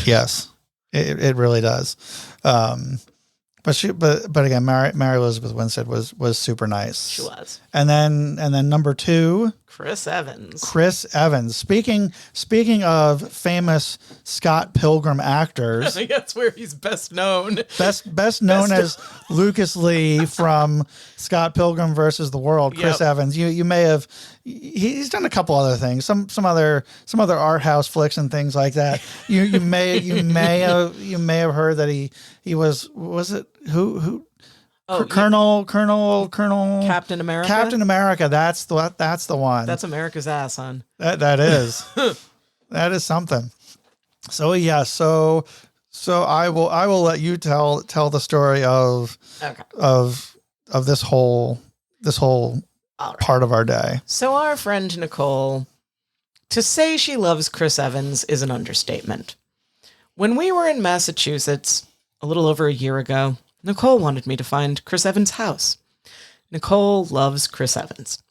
Yes, it really does. But again, Mary Elizabeth Winstead was super nice. She was. And then number 2, Chris Evans. Speaking of famous Scott Pilgrim actors, that's where he's best known. Best known as Lucas Lee from Scott Pilgrim versus the World. Chris Evans. You may have. He's done a couple other things. Some other art house flicks and things like that. You may have heard that he was it who. Oh, Colonel Captain America. Captain America. That's the one. That's America's ass, hon. That is. That is something. So yeah. So I will let you tell the story of this whole part of our day. So our friend Nicole, to say she loves Chris Evans is an understatement. When we were in Massachusetts a little over a year ago, Nicole wanted me to find Chris Evans' house. Nicole loves Chris Evans.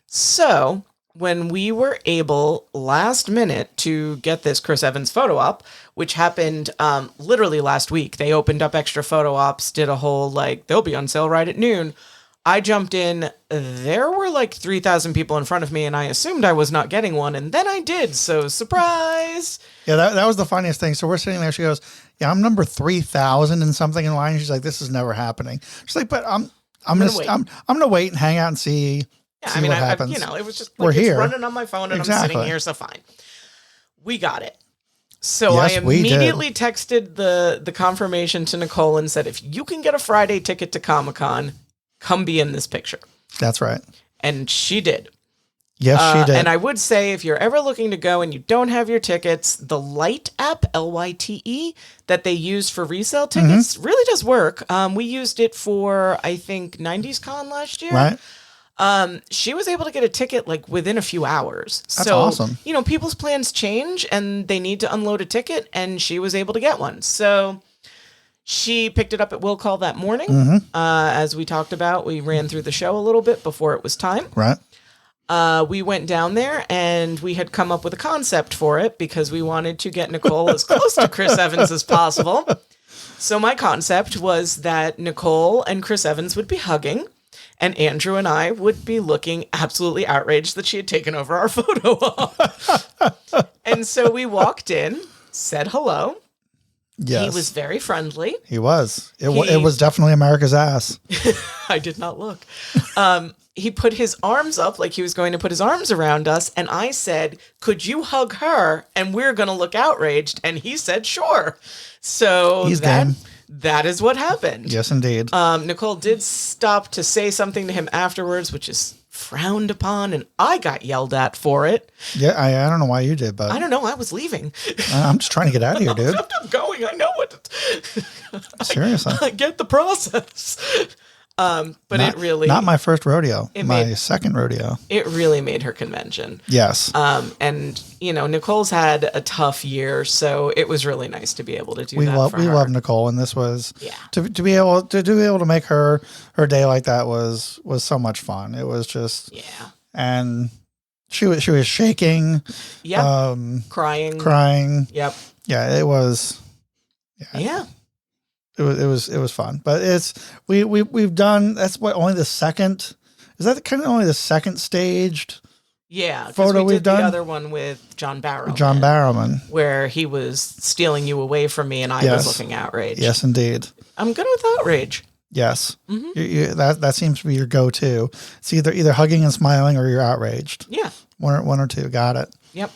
So when we were able last minute to get this Chris Evans photo op, which happened literally last week, they opened up extra photo ops, did a whole they'll be on sale right at noon. I jumped in. There were 3,000 people in front of me, and I assumed I was not getting one, and then I did. So surprise! Yeah, that was the funniest thing. So we're sitting there. She goes, "Yeah, I'm number 3,000 and something in line." She's like, "This is never happening." She's like, "But I'm gonna wait and hang out and see." Yeah, see what happens. it was just we're here running on my phone, and I'm sitting here, so fine. We got it. So Yes, I we did. immediately texted the confirmation to Nicole and said, if you can get a Friday ticket to Comic-Con, come be in this picture. That's right. And she did. Yes, she did. And I would say if you're ever looking to go and you don't have your tickets, the Lite app, Lyte, that they use for resale tickets really does work. We used it for, I think, 90s Con last year. Right. She was able to get a ticket like within a few hours. That's awesome. You know, people's plans change and they need to unload a ticket, and she was able to get one. So she picked it up at Will Call that morning. As we talked about, we ran through the show a little bit before it was time. Right. We went down there and we had come up with a concept for it because we wanted to get Nicole as close to Chris Evans as possible. So my concept was that Nicole and Chris Evans would be hugging, and Andrew and I would be looking absolutely outraged that she had taken over our photo op. And so we walked in, said hello. Yes. He was very friendly. He was. It was definitely America's ass. I did not look. He put his arms up like he was going to put his arms around us. And I said, could you hug her? And we're going to look outraged. And he said, sure. So He's game. That is what happened. Yes, indeed. Nicole did stop to say something to him afterwards, which is frowned upon. And I got yelled at for it. Yeah, I don't know why you did, but I don't know. I was leaving. I'm just trying to get out of here, dude. I'm going. I know what. Seriously. I get the process. But it really not my first rodeo, it my made- second rodeo. it really made her convention. Yes. And you know, Nicole's had a tough year, so it was really nice to be able to do we that. love for we her. love Nicole, and this was Yeah. to be able to make her day like that was so much fun. It was just Yeah. and she was shaking, Yep. Crying. Yep. Yeah, it was. Yeah. It was fun, but we've done that's what only the second is that kind of only the second staged Yeah. 'Cause photo we we've did done? the other one with John Barrowman. John Barrowman. Where he was stealing you away from me and I Yes. was looking outraged. Yes, indeed. I'm good with outrage. Yes, Mm-hmm. that seems to be your go-to. It's either hugging and smiling or you're outraged. Yeah. One or two. Got it. Yep.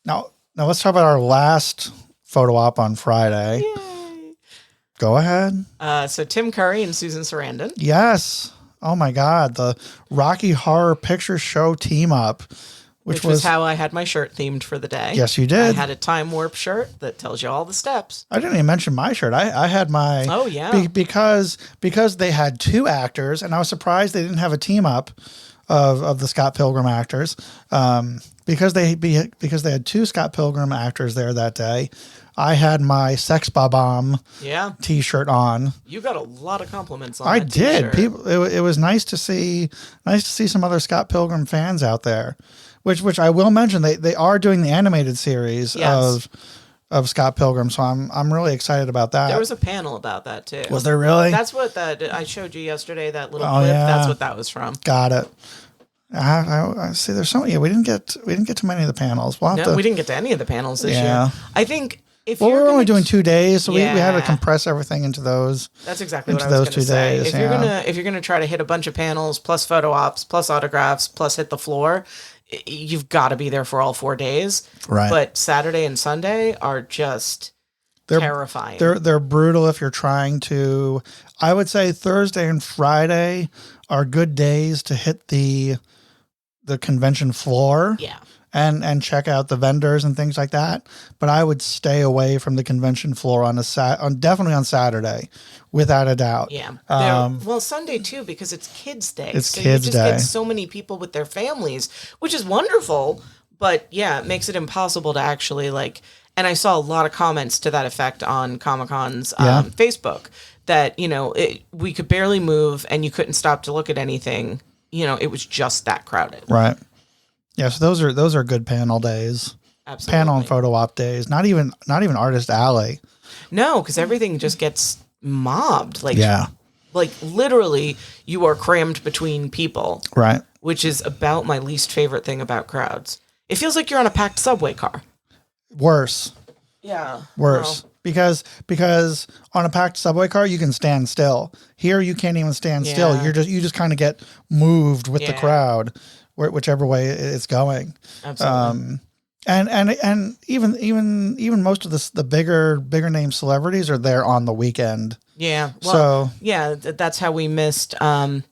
Now let's talk about our last photo op on Friday. Yay. Go ahead. So Tim Curry and Susan Sarandon. Yes. Oh my God, the Rocky Horror Picture Show team up, Which was how I had my shirt themed for the day. Yes, you I did. had a time warp shirt that tells you all the steps. I didn't even mention my shirt. I had my Oh, yeah. because they had two actors, and I was surprised they didn't have a team up of the Scott Pilgrim actors. Because they had two Scott Pilgrim actors there that day. I had my Sex Bob-omb Yeah. T-shirt on. You got a lot of compliments on I that did. t-shirt. People, it was nice to see some other Scott Pilgrim fans out there. Which I will mention they are doing the animated series Yes. of Scott Pilgrim, so I'm really excited about that. There was a panel about that too. Was there really? That's what that I showed you yesterday. That little Oh, clip. yeah. That's what that was from. Got it. I see. There's so we didn't get to many of the panels. We'll have No, to. we didn't get to any of the panels this Yeah. year. I think if Well, we you're were gonna only doing 2 days, so we had to Yeah. compress everything into those. That's exactly into what I was those going to 2 say. days, If you're gonna try to hit a bunch of panels plus photo ops plus autographs plus hit the floor, you've got to be there for all 4 days. Right. But Saturday and Sunday are just terrifying. They're brutal if you're trying to. I would say Thursday and Friday are good days to hit the convention floor. Yeah. And check out the vendors and things like that. But I would stay away from the convention floor definitely on Saturday, without a doubt. Yeah. Well, Sunday too, because it's Kids Day. It's so Kids you just Day. get so many people with their families, which is wonderful. But yeah, it makes it impossible to actually and I saw a lot of comments to that effect on Comic-Con's Facebook that, we could barely move and you couldn't stop to look at anything. It was just that crowded. Right. Yeah, so those are good panel days. Absolutely. Panel and photo op days. Not even Artist Alley. No, because everything just gets mobbed. Yeah. Like literally you are crammed between people. Right. Which is about my least favorite thing about crowds. It feels like you're on a packed subway car. Worse. Yeah. Worse. Well, because on a packed subway car you can stand still. Here you can't even stand still. Yeah. You just kind of get moved with the Yeah. crowd, whichever way it's going. absolutely. And even most of the bigger name celebrities are there on the weekend. Yeah. Well, that's how we missed. Why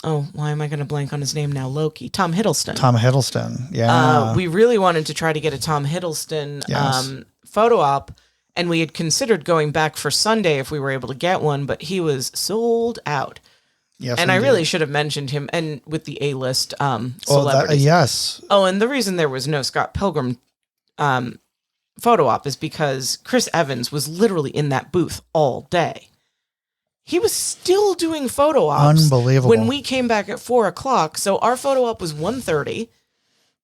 am I going to blank on his name now? Loki. Tom Hiddleston. Tom Hiddleston. Yeah. We really wanted to try to get a Tom Hiddleston Yes. photo op, and we had considered going back for Sunday if we were able to get one, but he was sold out. Yes, and indeed. I really should have mentioned him, and with the A-list celebrities. Yes. Oh, and the reason there was no Scott Pilgrim photo op is because Chris Evans was literally in that booth all day. He was still doing photo ops. Unbelievable. When we came back at 4:00, so our photo op was 1:30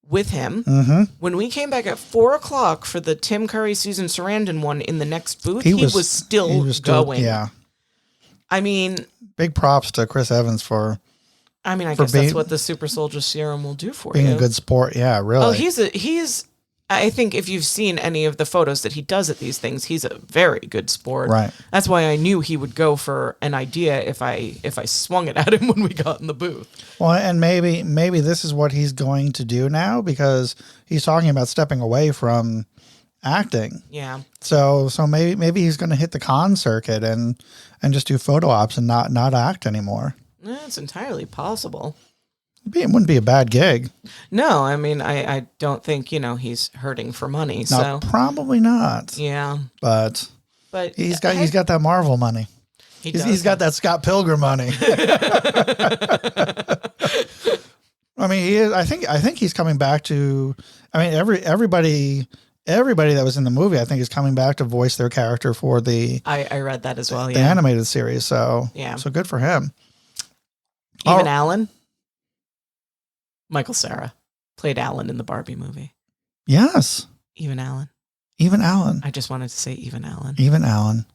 with him. Mm-hmm. When we came back at 4:00 for the Tim Curry Susan Sarandon one in the next booth, he was still going. Yeah. I mean, big props to Chris Evans for I guess that's what the Super Soldier Serum will do for you. being a good sport. Yeah, really. Oh, he's. I think if you've seen any of the photos that he does at these things, he's a very good sport. Right. That's why I knew he would go for an idea if I swung it at him when we got in the booth. Well, and maybe this is what he's going to do now, because he's talking about stepping away from acting. Yeah. So maybe he's going to hit the con circuit and just do photo ops and not act anymore. It's entirely possible. It wouldn't be a bad gig. No, I don't think, he's hurting for money. No, probably not. Yeah. But he's got that Marvel money. He's got that Scott Pilgrim money. I mean, he is. I think he's coming back to. I mean, everybody that was in the movie, I think, is coming back to voice their character for the. I read that as well. The animated series. So yeah. So good for him. Even Allan. Michael Cera played Allan in the Barbie movie. Yes. Even Allan. Even Allan. I just wanted to say even Allan. Even Allan.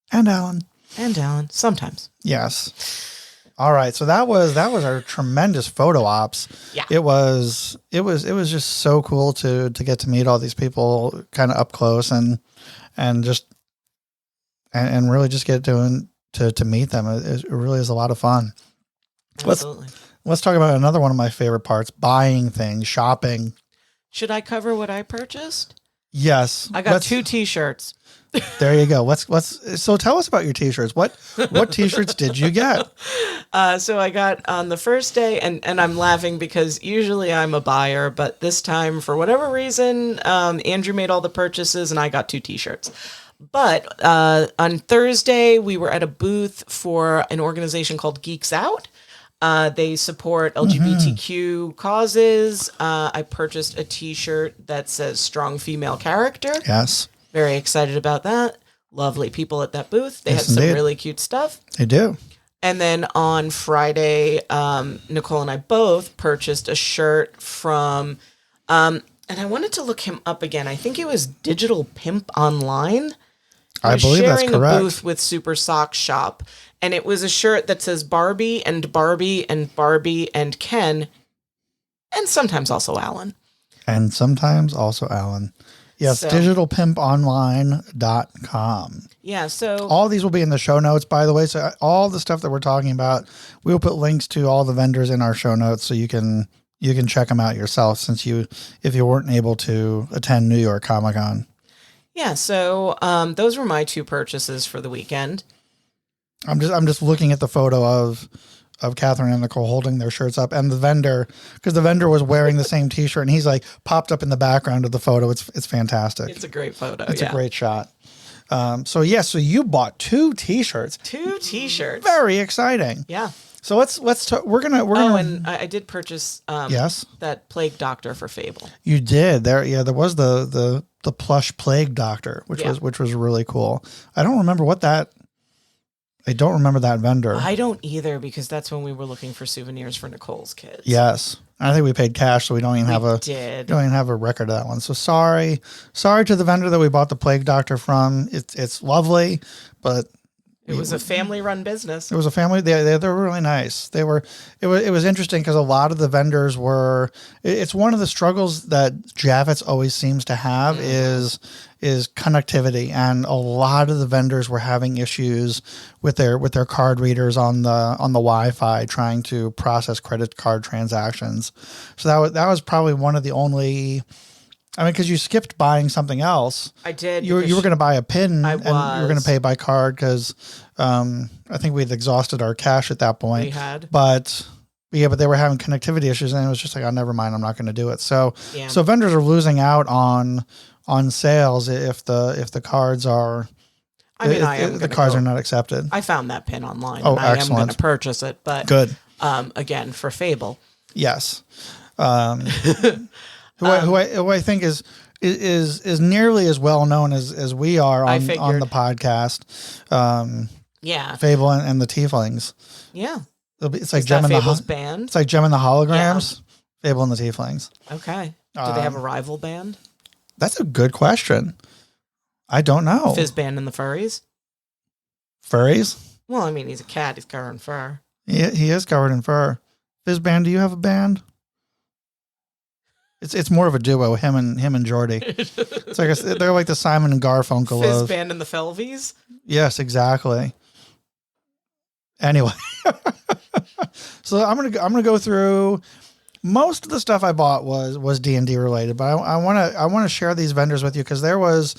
And Allan. And Allan. Sometimes. Yes. All right. So that was our tremendous photo ops. Yeah. It was just so cool to get to meet all these people kind of up close and really just get to meet them. It really is a lot of fun. Absolutely. Let's talk about another one of my favorite parts, buying things, shopping. Should I cover what I purchased? Yes. I got 2 t-shirts. There you go. So tell us about your t-shirts. What t-shirts did you get? So I got on the first day, and I'm laughing because usually I'm a buyer, but this time, for whatever reason, Andrew made all the purchases and I got 2 t-shirts. But on Thursday, we were at a booth for an organization called Geeks Out. They support LGBTQ causes. I purchased a t-shirt that says strong female character. Yes. Very excited about that. Lovely people at that booth. They had some really cute stuff. They do. And then on Friday, Nicole and I both purchased a shirt from, and I wanted to look him up again. I think it was Digital Pimp Online. I believe that's correct. Sharing a booth with Super Sock Shop. And it was a shirt that says Barbie and Barbie and Barbie and Ken, and sometimes also Allan. And sometimes also Allan. Yes, digitalpimponline.com. Yeah, so... all these will be in the show notes, by the way. So all the stuff that we're talking about, we will put links to all the vendors in our show notes so you can check them out yourself if you weren't able to attend New York Comic Con. Yeah, so those were my 2 purchases for the weekend. I'm just looking at the photo of Catherine and Nicole holding their shirts up, and the vendor, because the vendor was wearing the same t-shirt, and he's like popped up in the background of the photo. It's fantastic. It's a great photo. It's a great shot. So you bought 2 t-shirts. 2 t-shirts. Very exciting. Yeah. So let's talk. We're gonna. Oh, and I did purchase yes, that Plague Doctor for Fable. You did. There was the plush Plague Doctor, which was really cool. I don't remember that vendor. I don't either, because that's when we were looking for souvenirs for Nicole's kids. Yes. I think we paid cash, so we don't even have a record of that one. So sorry to the vendor that we bought the Plague Doctor from. It's lovely, but it was a family-run business. It was a family. They were really nice. It was interesting because a lot of the vendors were. It's one of the struggles that Javits always seems to have is connectivity, and a lot of the vendors were having issues with their card readers on the Wi-Fi trying to process credit card transactions. So that was probably one of the only I mean, because you skipped buying something else. I did. You were going to buy a pin, I and you were going to pay by card because I think we'd exhausted our cash at that point. We had, but they were having connectivity issues, and it was just like, oh, never mind, I'm not going to do it. So yeah. so vendors are losing out on sales if the cards are. I mean, the cards are not accepted. I found that pin online. Oh, and I excellent. am going to purchase it, but good. Again, for Fable. Yes. Who I think is nearly as well known as we are on the podcast. Yeah. Fable and the Tieflings. Yeah. It's like Gem and Fable's band. It's like Gem and the Holograms. Yeah. Fable and the Tieflings. Okay. Do they have a rival band? That's a good question. I don't know. Fizz Band and the Furries? Furries? Well, I mean, he's a cat. He's covered in fur. He is covered in fur. Fizz Band, do you have a band? It's more of a duo, him and Jordy. It's like they're like the Simon and Garfunkel Fizz of Band and the Felvies? Yes, exactly. Anyway, so I'm gonna go through. Most of the stuff I bought was D&D related, but I want to share these vendors with you because there was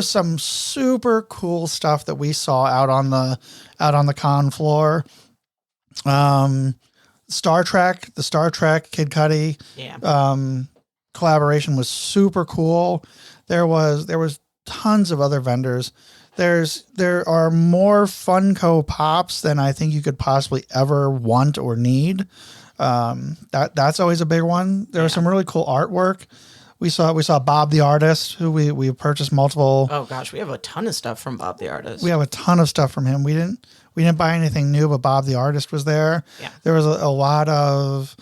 some super cool stuff that we saw out on the con floor. The Star Trek Kid Cudi collaboration was super cool. There was tons of other vendors. There are more Funko Pops than I think you could possibly ever want or need. That's always a big one. There was some really cool artwork. We saw Bob the Artist, who we purchased multiple. Oh gosh, we have a ton of stuff from Bob the Artist. We have a ton of stuff from him. We didn't buy anything new, but Bob the Artist was there. Yeah. There was a lot of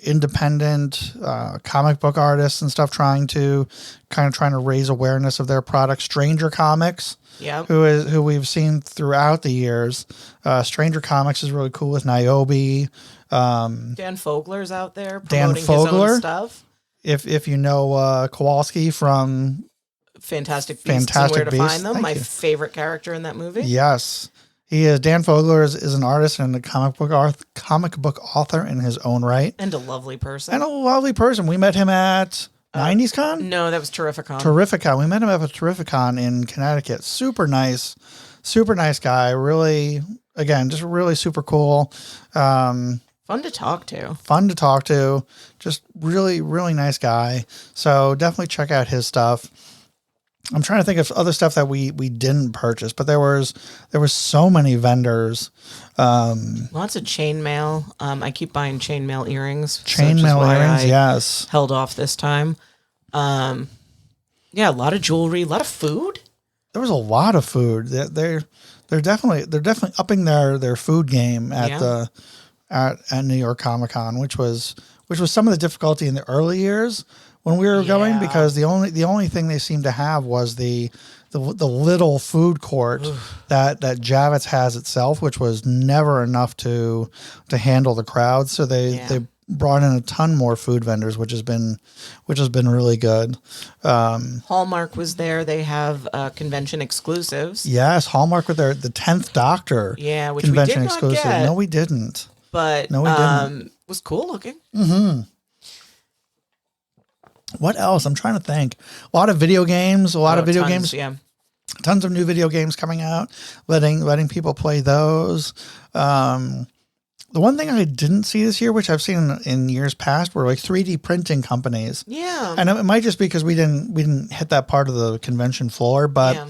independent comic book artists and stuff trying to raise awareness of their product. Stranger Comics, who we've seen throughout the years. Stranger Comics is really cool with Niobe. Dan Fogler's out there promoting his own stuff. If you know Kowalski from Fantastic Beasts and Where to Find Them, my favorite character in that movie. Yes. He is. Dan Fogler is an artist and a comic book author in his own right. And a lovely person. We met him at 90s Con? No, that was Terrificon. Terrificon. We met him at a Terrificon in Connecticut. Super nice guy. Really, again, just really super cool. Fun to talk to. Just really, really nice guy. So definitely check out his stuff. I'm trying to think of other stuff that we didn't purchase, but there was so many vendors. Lots of chainmail. I keep buying chainmail earrings. Yes. Held off this time. A lot of jewelry, a lot of food. There was a lot of food. They're definitely upping their food game at New York Comic Con, which was some of the difficulty in the early years when we were going, because the only thing they seemed to have was the little food court that Javits has itself, which was never enough to handle the crowd. So they brought in a ton more food vendors, which has been really good. Hallmark was there. They have convention exclusives. Yes, Hallmark with the 10th Doctor. Yeah, which convention we did not exclusive. get. No, we didn't. But no, we didn't. Was cool looking. Mm-hmm. What else? I'm trying to think. A lot of video games. Games. Yeah. Tons of new video games coming out. Letting people play those. The one thing I didn't see this year, which I've seen in years past, were like 3D printing companies. Yeah. And it might just be because we didn't hit that part of the convention floor, but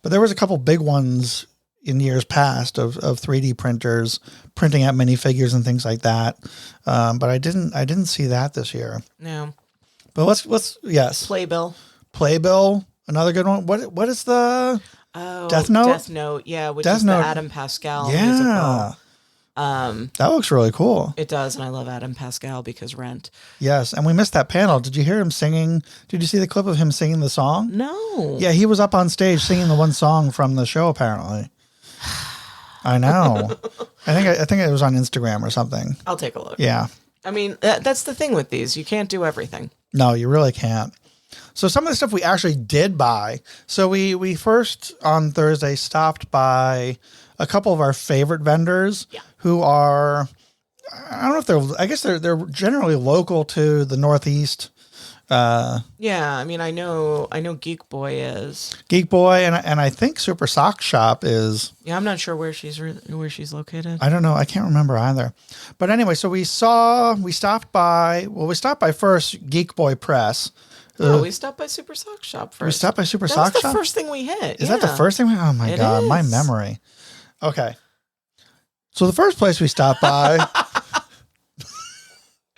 there was a couple big ones in years past of 3D printers printing out minifigures and things like that. But I didn't see that this year. No. But let's Playbill, another good one. What is the Death Note? Death Note, yeah, which is the Adam Pascal musical. That looks really cool. It does, and I love Adam Pascal because Rent. Yes, and we missed that panel. Did you hear him singing? Did you see the clip of him singing the song? No. Yeah, he was up on stage singing the one song from the show, apparently. I know. I think it was on Instagram or something. I'll take a look. Yeah. I mean, that's the thing with these. You can't do everything. No, you really can't. So some of the stuff we actually did buy. So we first on Thursday stopped by a couple of our favorite vendors who are, I don't know if I guess they're generally local to the Northeast Yeah, I mean, I know Geek Boy is. Geek Boy, and I think Super Sock Shop is. Yeah, I'm not sure where she's located. I don't know. I can't remember either. But anyway, so we stopped by first Geek Boy Press. Oh, we stopped by Super Sock Shop first. We stopped by Super That Sock was Shop? the first thing we hit. Is that the first thing? Oh my God, my memory. Okay. So the first place we stopped by.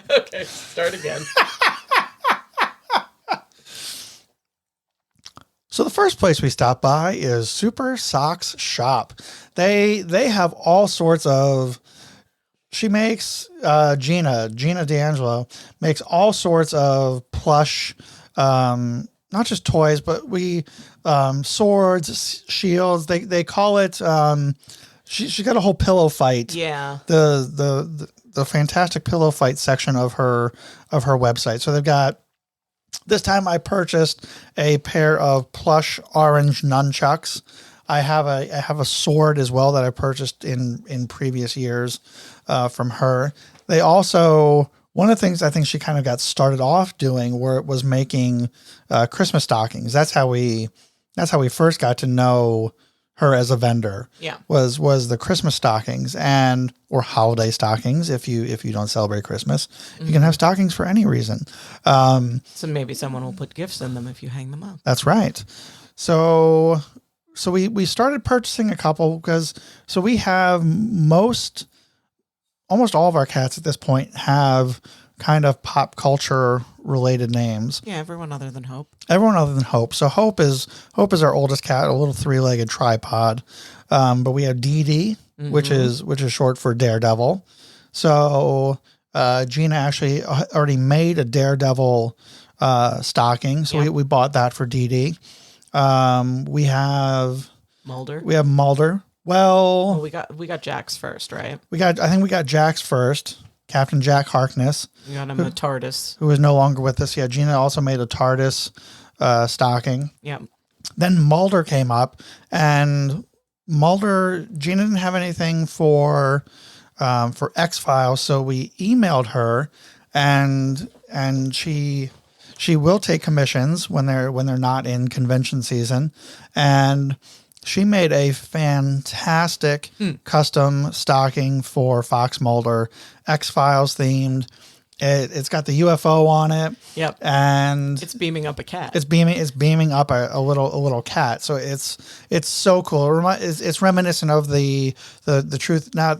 Okay, start again. So the first place we stopped by is Super Socks Shop. They have all sorts of. She makes Gina D'Angelo makes all sorts of plush, not just toys, but swords, shields. They call it. She's got a whole pillow fight. Yeah. The fantastic pillow fight section of her website. So they've got. This time I purchased a pair of plush orange nunchucks. I have a sword as well that I purchased in previous years from her. They also, one of the things I think she kind of got started off doing was making Christmas stockings. That's how we first got to know her as a vendor. Yeah. Was the Christmas stockings or holiday stockings if you don't celebrate Christmas. You can have stockings for any reason. So maybe someone will put gifts in them if you hang them up. That's right. So we started purchasing a couple because we have almost all of our cats at this point have kind of pop culture related names. Yeah, everyone other than Hope. So Hope is our oldest cat, a little 3-legged tripod. But we have Dee Dee, which is short for Daredevil. So Gina actually already made a Daredevil stocking. So we bought that for Dee Dee. We have Mulder. Well, we got Jax first, right? I think we got Jax first. Captain Jack Harkness. We got him a TARDIS. Who is no longer with us. Yeah, Gina also made a TARDIS stocking. Yeah. Then Mulder came up, and Gina didn't have anything for X-Files, so we emailed her, and she will take commissions when they're not in convention season, and she made a fantastic custom stocking for Fox Mulder, X-Files themed. It's got the UFO on it. Yep. And it's beaming up a cat. It's beaming up a little cat. So it's so cool. It's reminiscent of the truth. Not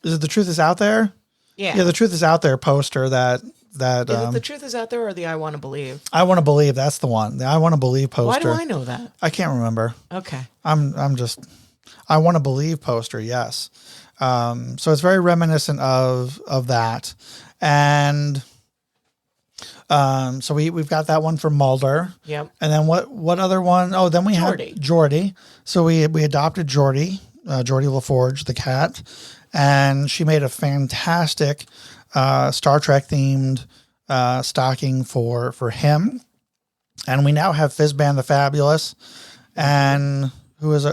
is it The Truth Is Out There? Yeah. Yeah, The Truth Is Out There poster that. Is it The Truth Is Out There or the I Want to Believe? I Want to Believe, that's the one. The I Want to Believe poster. Why do I know that? I can't remember. Okay. I'm just I Want to Believe poster, yes. So it's very reminiscent of that. And so we've got that one for Mulder. Yep. And then what other one? Oh, then we had Geordie. So we adopted Geordie LaForge, the cat, and she made a fantastic Star Trek themed stocking for him. And we now have Fizban the Fabulous, and who is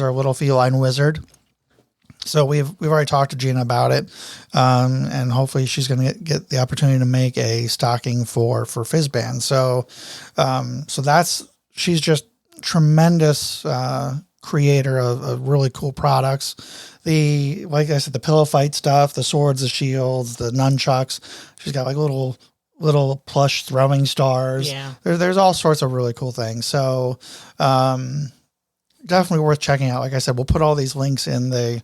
our little feline wizard. So we've already talked to Gina about it, and hopefully she's going to get the opportunity to make a stocking for Fizban. So she's just tremendous creator of really cool products. Like I said, the pillow fight stuff, the swords, the shields, the nunchucks. She's got like little plush throwing stars. Yeah. There's all sorts of really cool things. So definitely worth checking out. Like I said, we'll put all these links in the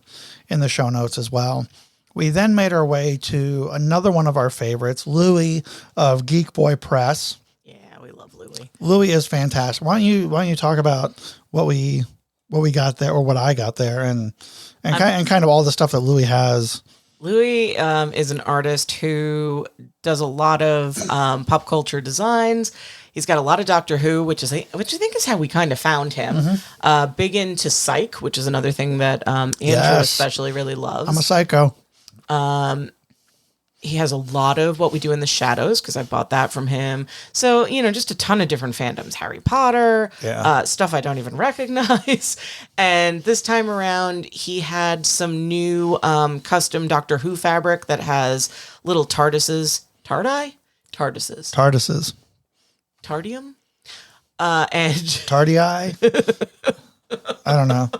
show notes as well. We then made our way to another one of our favorites, Louie of Geek Boy Press. Yeah, we love Louie. Louie is fantastic. Why don't you talk about what we got there, or what I got there, and kind of all the stuff that Louie has. Louie is an artist who does a lot of pop culture designs. He's got a lot of Doctor Who, which I think is how we kind of found him. Mm-hmm. Big into psych, which is another thing that Andrew especially really loves. I'm a psycho. He has a lot of What We Do in the Shadows, because I bought that from him. So, just a ton of different fandoms. Harry Potter, stuff I don't even recognize. And this time around, he had some new custom Doctor Who fabric that has little TARDISes. TARDI? TARDISes. Tardium? And Tardii? I don't know.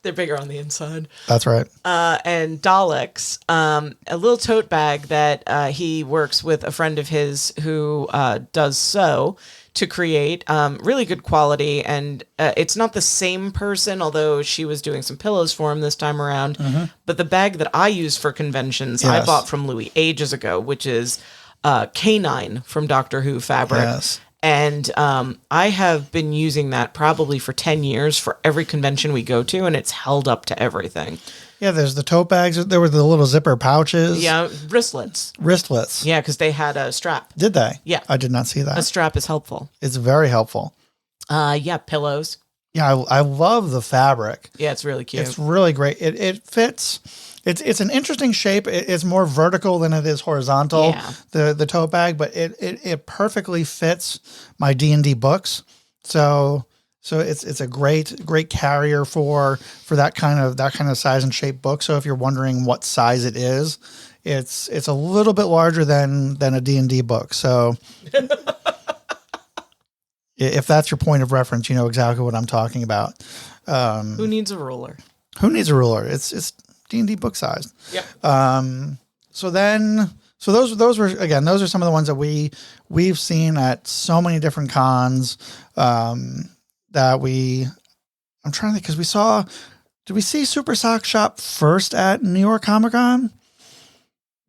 they're bigger on the inside. That's right. And Daleks, a little tote bag that he works with a friend of his who does sew to create. Really good quality, and it's not the same person, although she was doing some pillows for him this time around. But the bag that I use for conventions, I bought from Louis ages ago, which is Canine from Doctor Who fabric. Yes. And I have been using that probably for 10 years for every convention we go to, and it's held up to everything. Yeah, there's the tote bags. There were the little zipper pouches. Yeah, wristlets. Wristlets. Yeah, because they had a strap. Did they? Yeah. I did not see that. A strap is helpful. It's very helpful. Yeah, pillows. Yeah, I love the fabric. Yeah, it's really cute. It's really great. It fits. It's an interesting shape. It's more vertical than it is horizontal. Yeah. The tote bag, but it perfectly fits my D&D books. So it's a great carrier for that kind of size and shape book. So if you're wondering what size it is, it's a little bit larger than a D&D book. So if that's your point of reference, you know exactly what I'm talking about. Who needs a ruler? Who needs a ruler? It's D&D book size. Yep. So those were, again, those are some of the ones that we've seen at so many different cons, I'm trying to think, because did we see Super Sock Shop first at New York Comic Con?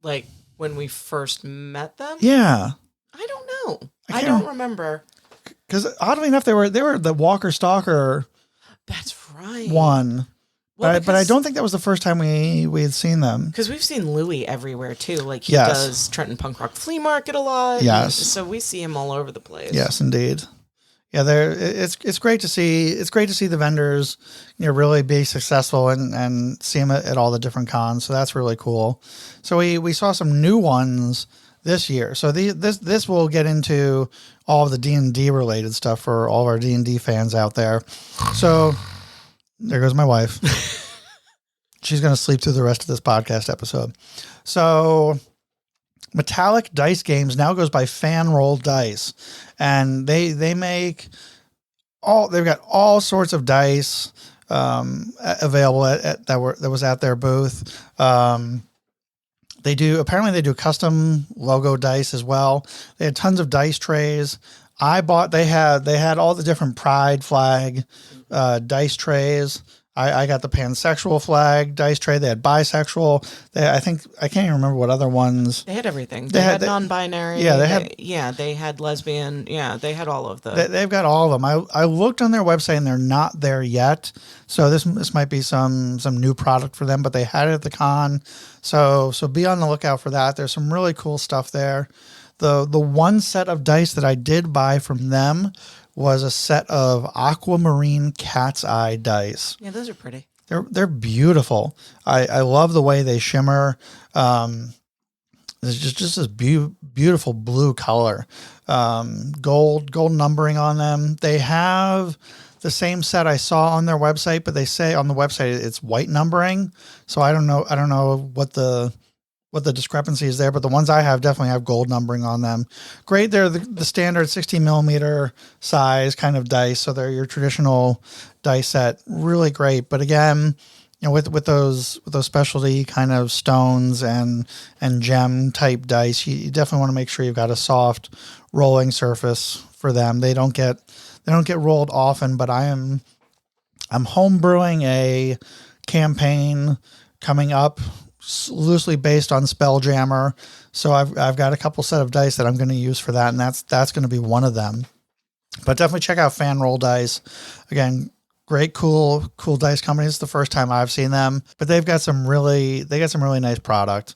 Like when we first met them? Yeah. I don't know. I don't remember. Because oddly enough, they were the Walker Stalker That's right. one. Well, but I don't think that was the first time we had seen them. Because we've seen Louis everywhere too. Like he Yes. does Trenton Punk Rock Flea Market a lot. Yes. So we see him all over the place. Yes, indeed. Yeah, it's great to see. It's great to see the vendors, really be successful and see them at all the different cons. So that's really cool. So we saw some new ones this year. So this will get into all of the D&D related stuff for all of our D&D fans out there. So there goes my wife. She's going to sleep through the rest of this podcast episode. So Metallic Dice Games now goes by Fan Roll Dice, and they make they've got all sorts of dice available that was at their booth. They do custom logo dice as well. They had tons of dice trays. They had all the different pride flag dice trays. I got the pansexual flag dice tray. They had bisexual. I can't even remember what other ones. They had everything. They had non-binary. Yeah, they had lesbian. Yeah, they had all of the. They've got all of them. I looked on their website and they're not there yet. So this might be some new product for them, but they had it at the con. So be on the lookout for that. There's some really cool stuff there. The one set of dice that I did buy from them was a set of aquamarine cat's eye dice. Yeah, those are pretty. They're beautiful. I love the way they shimmer. It's just this beautiful blue color. Gold numbering on them. They have the same set I saw on their website, but they say on the website it's white numbering. So I don't know what the discrepancy is there, but the ones I have definitely have gold numbering on them. Great. They're the standard 16 millimeter size kind of dice. So they're your traditional dice set. Really great. But again, with those specialty kind of stones and gem type dice, you definitely want to make sure you've got a soft rolling surface for them. They don't get rolled often, but I'm homebrewing a campaign coming up loosely based on Spelljammer. So I've got a couple set of dice that I'm going to use for that, and that's going to be one of them. But definitely check out Fan Roll Dice. Again, great, cool dice company. It's the first time I've seen them, but they've got some really nice product.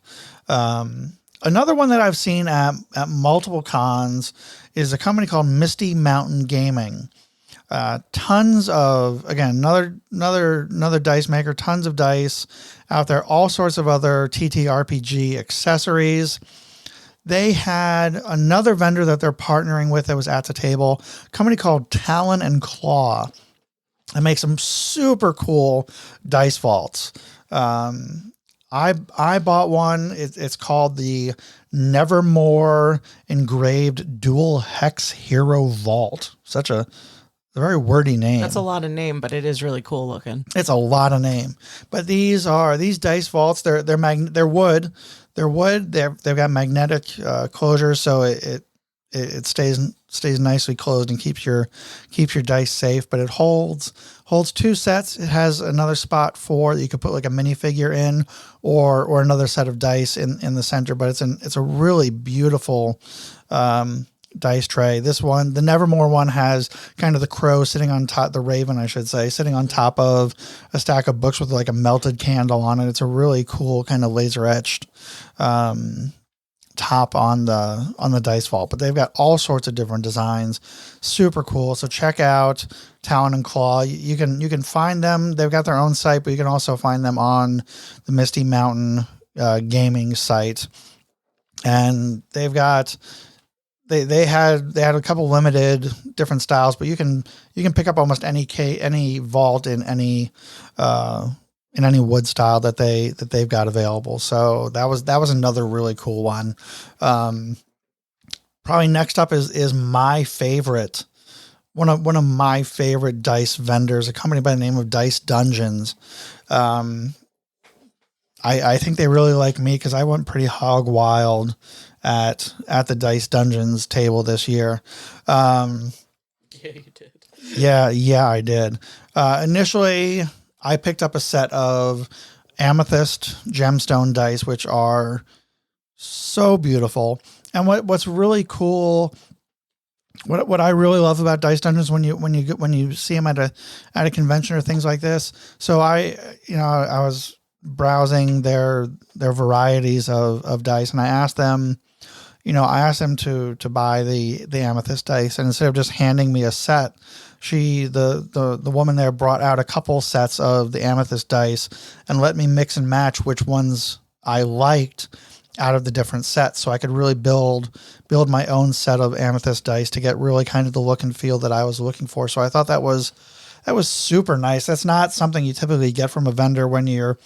Another one that I've seen at multiple cons is a company called Misty Mountain Gaming. Tons of, again, another dice maker, tons of dice out there, all sorts of other TTRPG accessories. They had another vendor that they're partnering with that was at the table, a company called Talon and Claw. It makes some super cool dice vaults. I bought one. It's called the Nevermore Engraved Dual Hex Hero Vault. Such a very wordy name. That's a lot of name, but it is really cool looking. It's a lot of name. But these dice vaults. They're wood. They're wood. They've got magnetic closures, so it stays nicely closed and keeps your dice safe. But it holds 2 sets. It has another spot for that you could put like a minifigure in, or another set of dice in the center. But it's a really beautiful dice tray. This one, the Nevermore one, has kind of the crow sitting on top, the raven, I should say, sitting on top of a stack of books with like a melted candle on it. It's a really cool kind of laser etched top on the dice vault. But they've got all sorts of different designs. Super cool. So check out Talon and Claw. You can find them. They've got their own site, but you can also find them on the Misty Mountain gaming site. And they've got they had a couple limited different styles, but you can pick up almost any vault in any wood style that they've got available. So that was another really cool one. Probably next up is my favorite, one of my favorite dice vendors, a company by the name of Dice Dungeons. I think they really like me because I went pretty hog wild at the Dice Dungeons table this year. Yeah, you did. Yeah, I did. Initially, I picked up a set of amethyst gemstone dice, which are so beautiful. And what's really cool, what I really love about Dice Dungeons when you see them at a convention or things like this. So I was browsing their varieties of dice, and I asked them to buy the amethyst dice, and instead of just handing me a set, the woman there brought out a couple sets of the amethyst dice and let me mix and match which ones I liked out of the different sets, so I could really build my own set of amethyst dice to get really kind of the look and feel that I was looking for. So I thought that was super nice. That's not something you typically get from a vendor when you're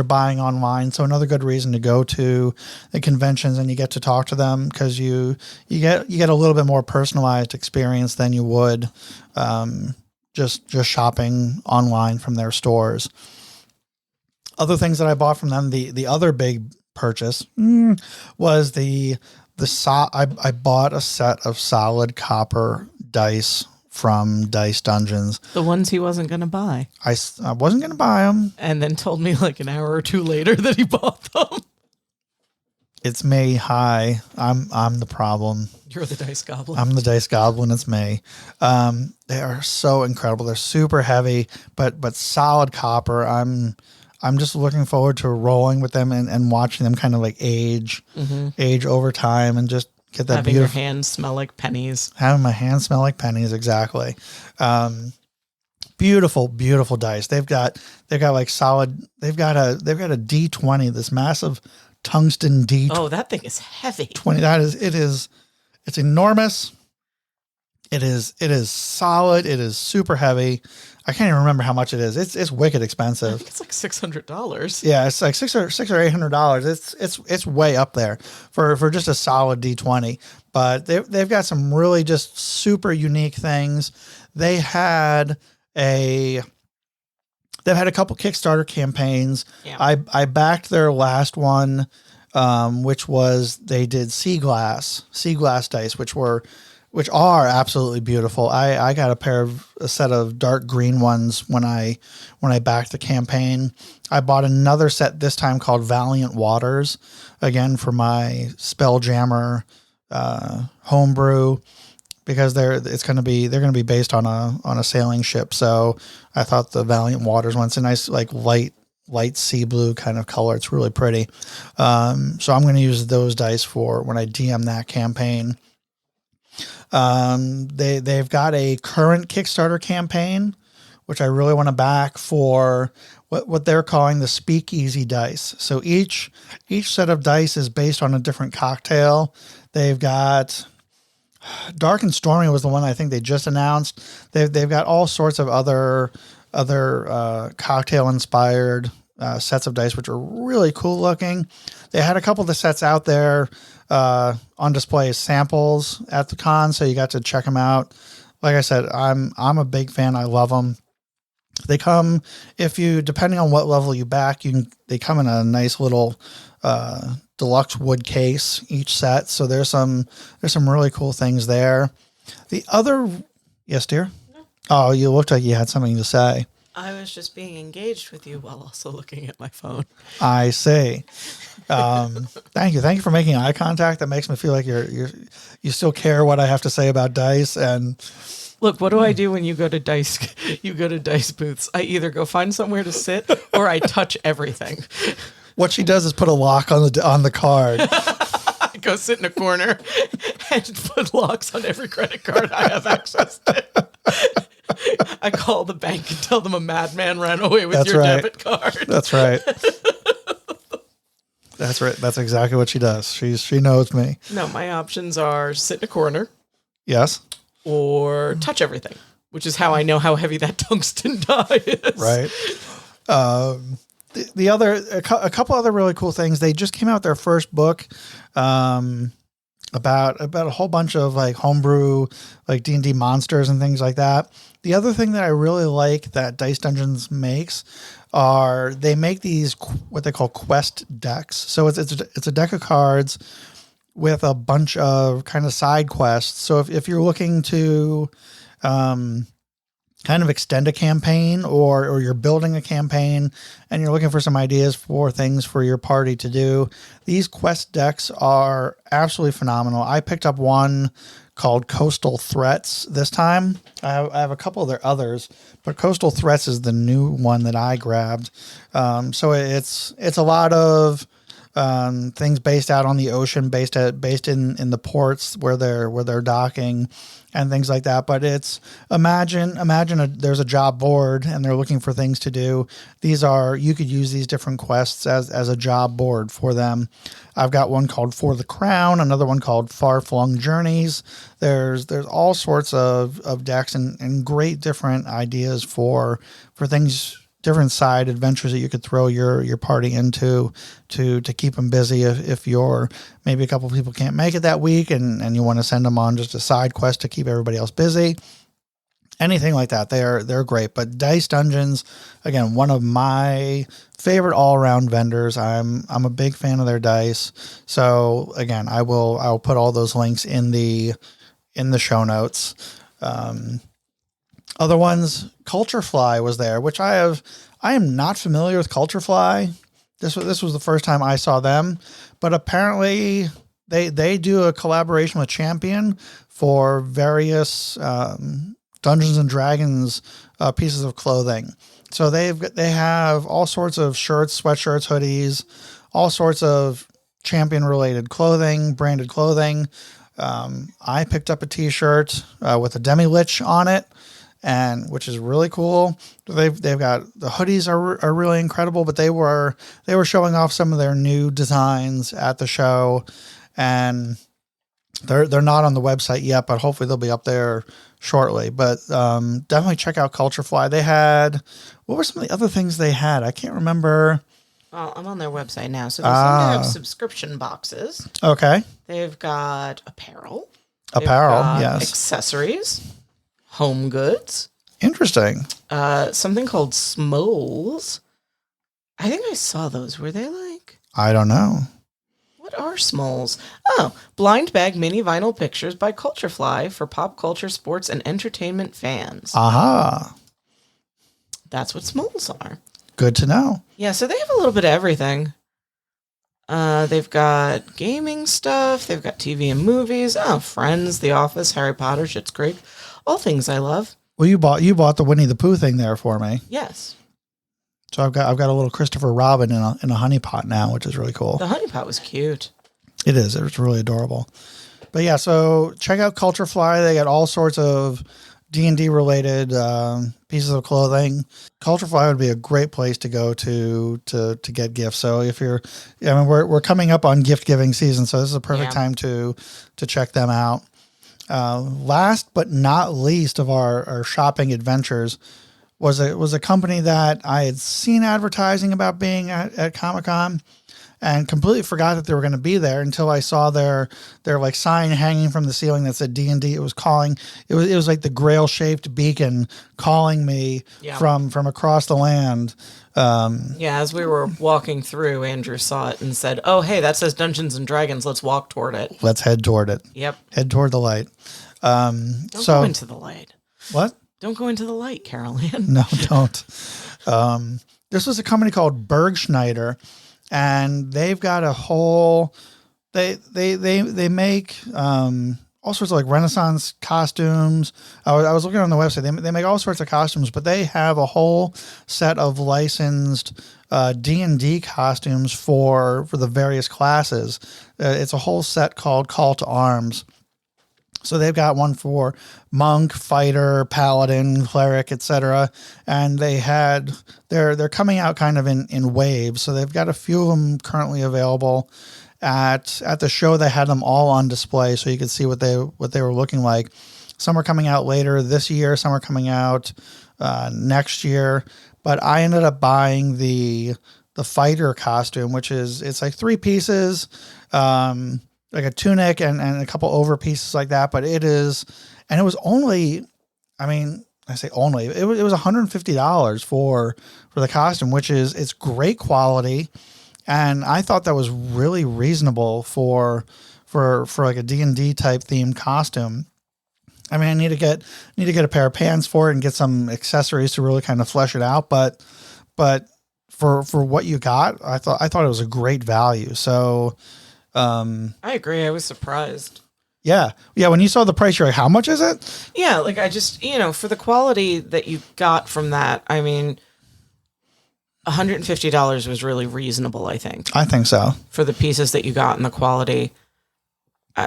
buying online. So another good reason to go to the conventions, and you get to talk to them, because you get a little bit more personalized experience than you would just shopping online from their stores. Other things that I bought from them, the other big purchase was I bought a set of solid copper dice from Dice Dungeons. The ones he wasn't going to buy. I wasn't going to buy them. And then told me like an hour or two later that he bought them. It's me. Hi. I'm the problem. You're the dice goblin. I'm the dice goblin. It's me. They are so incredible. They're super heavy, but solid copper. I'm just looking forward to rolling with them and watching them kind of like age over time, and just get that having your hands smell like pennies. Having my hands smell like pennies, exactly. Beautiful dice. They've got like solid. They've got a D20, this massive tungsten D20. Oh, that thing is heavy. It's enormous. It is solid. It is super heavy. I can't even remember how much it is. It's wicked expensive. I think it's like $600. Yeah, it's like $600 or $800. It's way up there for just a solid D20. But they've got some really just super unique things. They've had a couple Kickstarter campaigns. Yeah. I backed their last one, which was they did sea glass dice, which are absolutely beautiful. I got a set of dark green ones when I backed the campaign. I bought another set this time called Valiant Waters, again for my Spelljammer homebrew, because they're going to be based on a sailing ship. So I thought the Valiant Waters one's a nice like light sea blue kind of color. It's really pretty. So I'm going to use those dice for when I DM that campaign. They've got a current Kickstarter campaign, which I really want to back, for what they're calling the Speakeasy dice. So each set of dice is based on a different cocktail. They've got Dark and Stormy was the one I think they just announced. They've got all sorts of other cocktail inspired sets of dice, which are really cool looking. They had a couple of the sets out there on display as samples at the con, so you got to check them out. Like I said, I'm a big fan. I love them. They come, if you, depending on what level you back, they come in a nice little deluxe wood case each set. So there's some really cool things there. The other, yes, dear. No. Oh, you looked like you had something to say. I was just being engaged with you while also looking at my phone. I see. Thank you for making eye contact. That makes me feel like you still care what I have to say about dice. And look, what do I do when you go to dice booths? I either go find somewhere to sit or I touch everything. What she does is put a lock on the card. I go sit in a corner and put locks on every credit card I have access to. I call the bank and tell them a madman ran away with your debit card. That's right. That's right. That's exactly what she does. She knows me. No, my options are sit in a corner. Yes. Or touch everything, which is how I know how heavy that tungsten die is. Right. A couple other really cool things. They just came out with their first book about a whole bunch of like homebrew, like D&D monsters and things like that. The other thing that I really like that Dice Dungeons makes are they make these what they call quest decks. So it's a deck of cards with a bunch of kind of side quests. So if you're looking to kind of extend a campaign or you're building a campaign and you're looking for some ideas for things for your party to do, these quest decks are absolutely phenomenal. I picked up one called Coastal Threats this time. I have a couple of their others, but Coastal Threats is the new one that I grabbed. So it's a lot of things based out on the ocean, based in the ports where they're docking and things like that. But it's imagine there's a job board and they're looking for things to do. You could use these different quests as a job board for them. I've got one called For the Crown, another one called Far Flung Journeys. There's all sorts of decks and great different ideas for things, different side adventures that you could throw your party into to keep them busy if you're maybe a couple of people can't make it that week and you want to send them on just a side quest to keep everybody else busy. Anything like that, they're great. But Dice Dungeons, again, one of my favorite all-around vendors. I'm a big fan of their dice. So again, I'll put all those links in the show notes. Other ones, Culture Fly was there, which I am not familiar with Culture Fly. This was the first time I saw them, but apparently they do a collaboration with Champion for various Dungeons and Dragons pieces of clothing. So they have all sorts of shirts, sweatshirts, hoodies, all sorts of Champion related clothing, branded clothing. I picked up a t-shirt with a demi-lich on it, and which is really cool. They've got the hoodies are really incredible, but they were showing off some of their new designs at the show, and they're not on the website yet, but hopefully they'll be up there shortly. But definitely check out Culture Fly. They had, what were some of the other things they had? I can't remember. Well, I'm on their website now, so they seem to have subscription boxes. Okay. They've got apparel. Yes. Accessories. Home goods. Interesting. Something called Smoles. I think I saw those. Were they like? I don't know. What are Smoles? Oh, blind bag mini vinyl pictures by Culture Fly for pop culture, sports, and entertainment fans. Aha. That's what Smoles are. Good to know. Yeah, so they have a little bit of everything. They've got gaming stuff. They've got TV and movies. Oh, Friends, The Office, Harry Potter, Schitt's Creek. All things I love. Well, you bought the Winnie the Pooh thing there for me. Yes. So I've got a little Christopher Robin in a honey pot now, which is really cool. The honey pot was cute. It is. It's really adorable. But yeah, so check out Culture Fly. They got all sorts of D&D related pieces of clothing. Culture Fly would be a great place to go to get gifts. So if we're coming up on gift giving season, so this is a perfect time to check them out. Last but not least of our shopping adventures was a company that I had seen advertising about being at Comic-Con, and completely forgot that they were going to be there until I saw their like sign hanging from the ceiling that said D&D. It was like the grail shaped beacon calling me from across the land. As we were walking through, Andrew saw it and said, "Oh, hey, that says Dungeons and Dragons. Let's walk toward it. Let's head toward it." Yep. Head toward the light. Don't go into the light. What? Don't go into the light, Carol Ann. No, don't. This was a company called Bergschneider, and they've got a whole. They make all sorts of like Renaissance costumes. I was looking on the website. They make all sorts of costumes, but they have a whole set of licensed D&D costumes for the various classes. It's a whole set called Call to Arms. So they've got one for monk, fighter, paladin, cleric, etc. And they're coming out kind of in waves. So they've got a few of them currently available. At the show, they had them all on display, so you could see what they were looking like. Some are coming out later this year. Some are coming out next year. But I ended up buying the fighter costume, it's like 3 pieces. Like a tunic and a couple over pieces like that, but it was only, I say only, it was $150 for the costume, it's great quality. And I thought that was really reasonable for like a D&D type themed costume. I need to get a pair of pants for it and get some accessories to really kind of flesh it out. But for what you got, I thought it was a great value. So, I agree. I was surprised. Yeah. When you saw the price, you're like, how much is it? Yeah. Like I just, for the quality that you got from that, $150 was really reasonable, I think. I think so. For the pieces that you got and the quality. I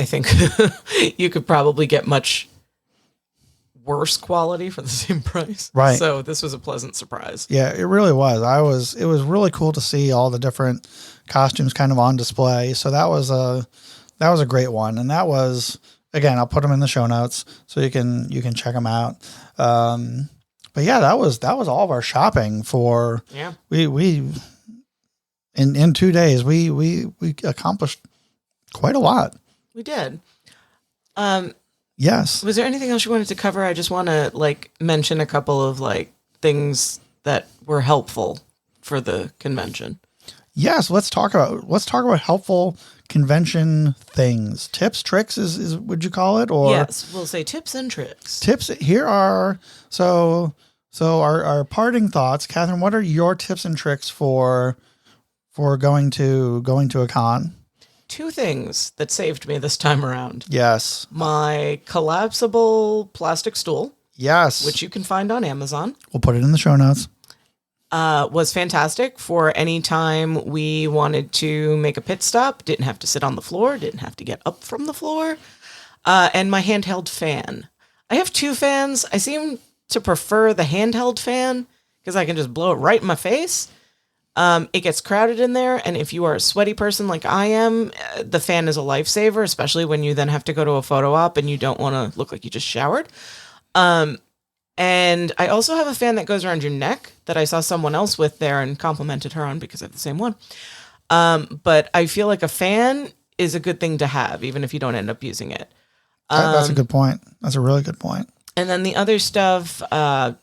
think you could probably get much worse quality for the same price. Right. So this was a pleasant surprise. Yeah, it really was. It was really cool to see all the different costumes kind of on display. So that was a great one. And that was, again, I'll put them in the show notes so you can check them out. But yeah, that was all of our shopping for, we in 2 days, we accomplished quite a lot. We did. Yes. Was there anything else you wanted to cover? I just want to mention a couple of things that were helpful for the convention. Yes, let's talk about helpful convention things. Tips, tricks is would you call it? Or yes, we'll say tips and tricks. Tips here are so our parting thoughts. Catherine, what are your tips and tricks for going to a con? 2 things that saved me this time around. Yes. My collapsible plastic stool. Yes. Which you can find on Amazon. We'll put it in the show notes. Was fantastic for any time we wanted to make a pit stop. Didn't have to sit on the floor. Didn't have to get up from the floor. And my handheld fan. I have 2 fans. I seem to prefer the handheld fan because I can just blow it right in my face. It gets crowded in there, and if you are a sweaty person like I am, the fan is a lifesaver, especially when you then have to go to a photo op and you don't want to look like you just showered. And I also have a fan that goes around your neck that I saw someone else with there and complimented her on because I have the same one. But I feel like a fan is a good thing to have, even if you don't end up using it. That's a good point. That's a really good point. And then the other stuff,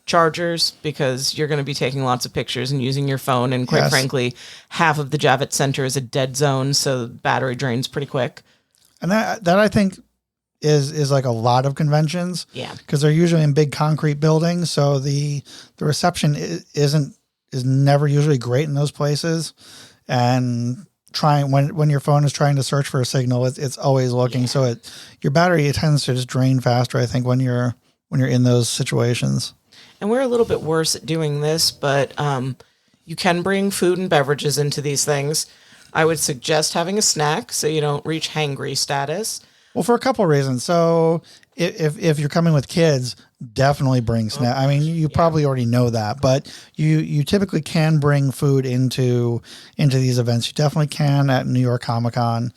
chargers, because you're going to be taking lots of pictures and using your phone. And quite frankly, half of the Javits Center is a dead zone, so battery drains pretty quick. And that I think is like a lot of conventions. Yeah. Because they're usually in big concrete buildings, so the reception is never usually great in those places. And when your phone is trying to search for a signal, it's always looking. Yeah. So your battery tends to just drain faster, I think, when you're in those situations. And we're a little bit worse at doing this, but you can bring food and beverages into these things. I would suggest having a snack so you don't reach hangry status. Well, for a couple of reasons. So if you're coming with kids, definitely bring snack. I mean, you probably already know that, but you typically can bring food into these events. You definitely can at New York Comic Con.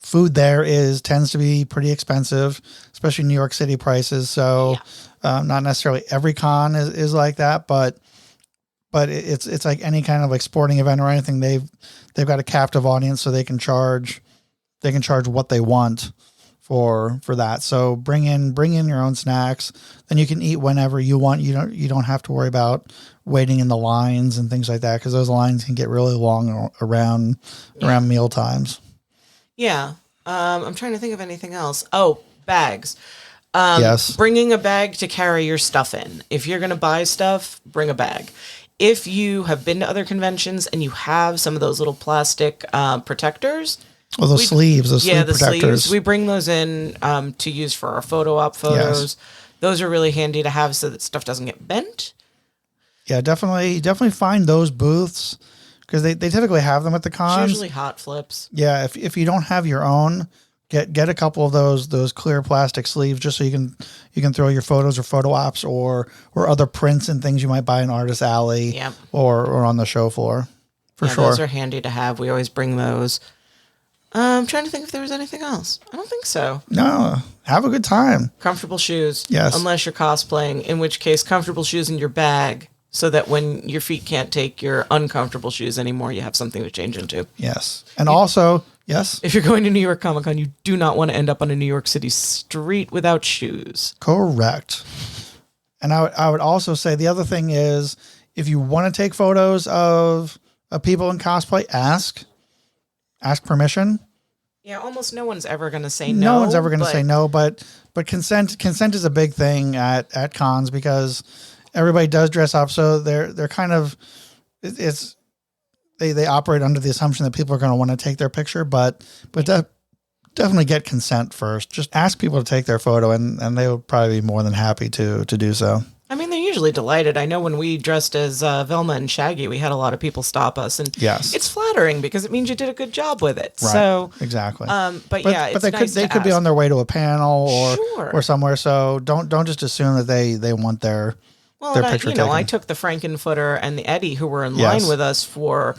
Food there tends to be pretty expensive, especially New York City prices. So not necessarily every con is like that, but it's like any kind of like sporting event or anything. They've got a captive audience, so they can charge what they want for that. So bring in your own snacks. Then you can eat whenever you want. You don't have to worry about waiting in the lines and things like that, because those lines can get really long around meal times. Yeah. I'm trying to think of anything else. Oh, bags. Yes. Bringing a bag to carry your stuff in. If you're going to buy stuff, bring a bag. If you have been to other conventions and you have some of those little plastic protectors. Oh, the sleeve protectors. Sleeves. We bring those in to use for our photo op photos. Yes. Those are really handy to have so that stuff doesn't get bent. Yeah, definitely find those booths, because they typically have them at the cons. It's usually hot flips. Yeah, if you don't have your own, get a couple of those clear plastic sleeves, just so you can throw your photos or photo ops or other prints and things you might buy in Artist Alley or on the show floor. For sure. Those are handy to have. We always bring those. I'm trying to think if there was anything else. I don't think so. No, have a good time. Comfortable shoes. Yes. Unless you're cosplaying, in which case comfortable shoes in your bag, so that when your feet can't take your uncomfortable shoes anymore, you have something to change into. Yes. And also, yes. If you're going to New York Comic Con, you do not want to end up on a New York City street without shoes. Correct. And I would also say the other thing is, if you want to take photos of people in cosplay, ask permission. Yeah, almost no one's ever going to say no. No one's ever going to say no, but consent is a big thing at cons, because everybody does dress up, so they're kind of they operate under the assumption that people are going to want to take their picture, but definitely get consent first. Just ask people to take their photo, and they will probably be more than happy to do so. I mean, they're usually delighted. I know when we dressed as Velma and Shaggy, we had a lot of people stop us, and it's flattering because it means you did a good job with it. Right. So exactly. But yeah, it's nice they could be on their way to a panel or somewhere. So don't just assume that they want their picture taken. I took the Frankenfooter and the Eddie, who were in line with us for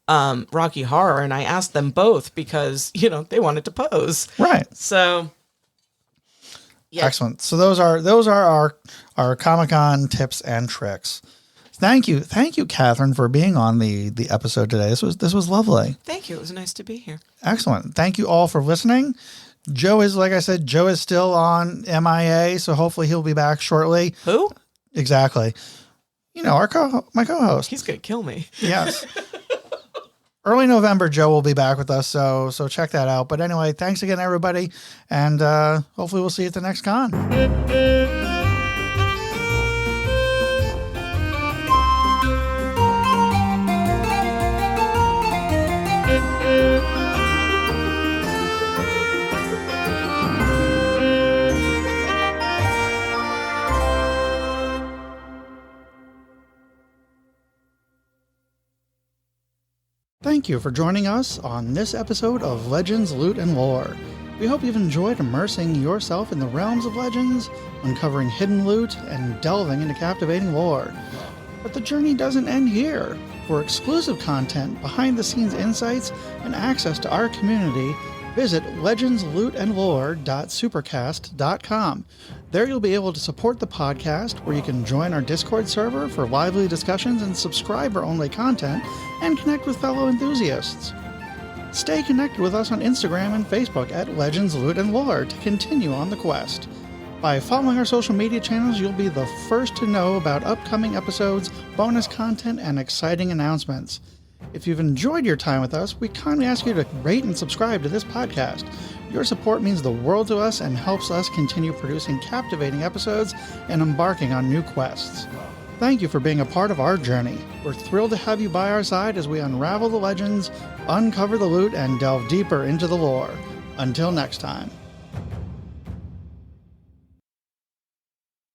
Rocky Horror, and I asked them both because they wanted to pose. Right. So. Yeah. Excellent. So those are our Comic-Con tips and tricks. Thank you, Catherine, for being on the episode today. This was lovely. Thank you. It was nice to be here. Excellent. Thank you all for listening. Joe is, like I said, still on MIA, so hopefully he'll be back shortly. Who? Exactly. My co-host. He's gonna kill me. Yes. Early November, Joe will be back with us, so check that out. But anyway, thanks again, everybody, and hopefully we'll see you at the next con. Thank you for joining us on this episode of Legends, Loot, and Lore. We hope you've enjoyed immersing yourself in the realms of legends, uncovering hidden loot, and delving into captivating lore. But the journey doesn't end here. For exclusive content, behind-the-scenes insights, and access to our community, visit legendslootandlore.supercast.com. There you'll be able to support the podcast, where you can join our Discord server for lively discussions and subscriber-only content, and connect with fellow enthusiasts. Stay connected with us on Instagram and Facebook at Legends, Loot, and Lore to continue on the quest. By following our social media channels, you'll be the first to know about upcoming episodes, bonus content, and exciting announcements. If you've enjoyed your time with us, we kindly ask you to rate and subscribe to this podcast. Your support means the world to us and helps us continue producing captivating episodes and embarking on new quests. Thank you for being a part of our journey. We're thrilled to have you by our side as we unravel the legends, uncover the loot, and delve deeper into the lore. Until next time.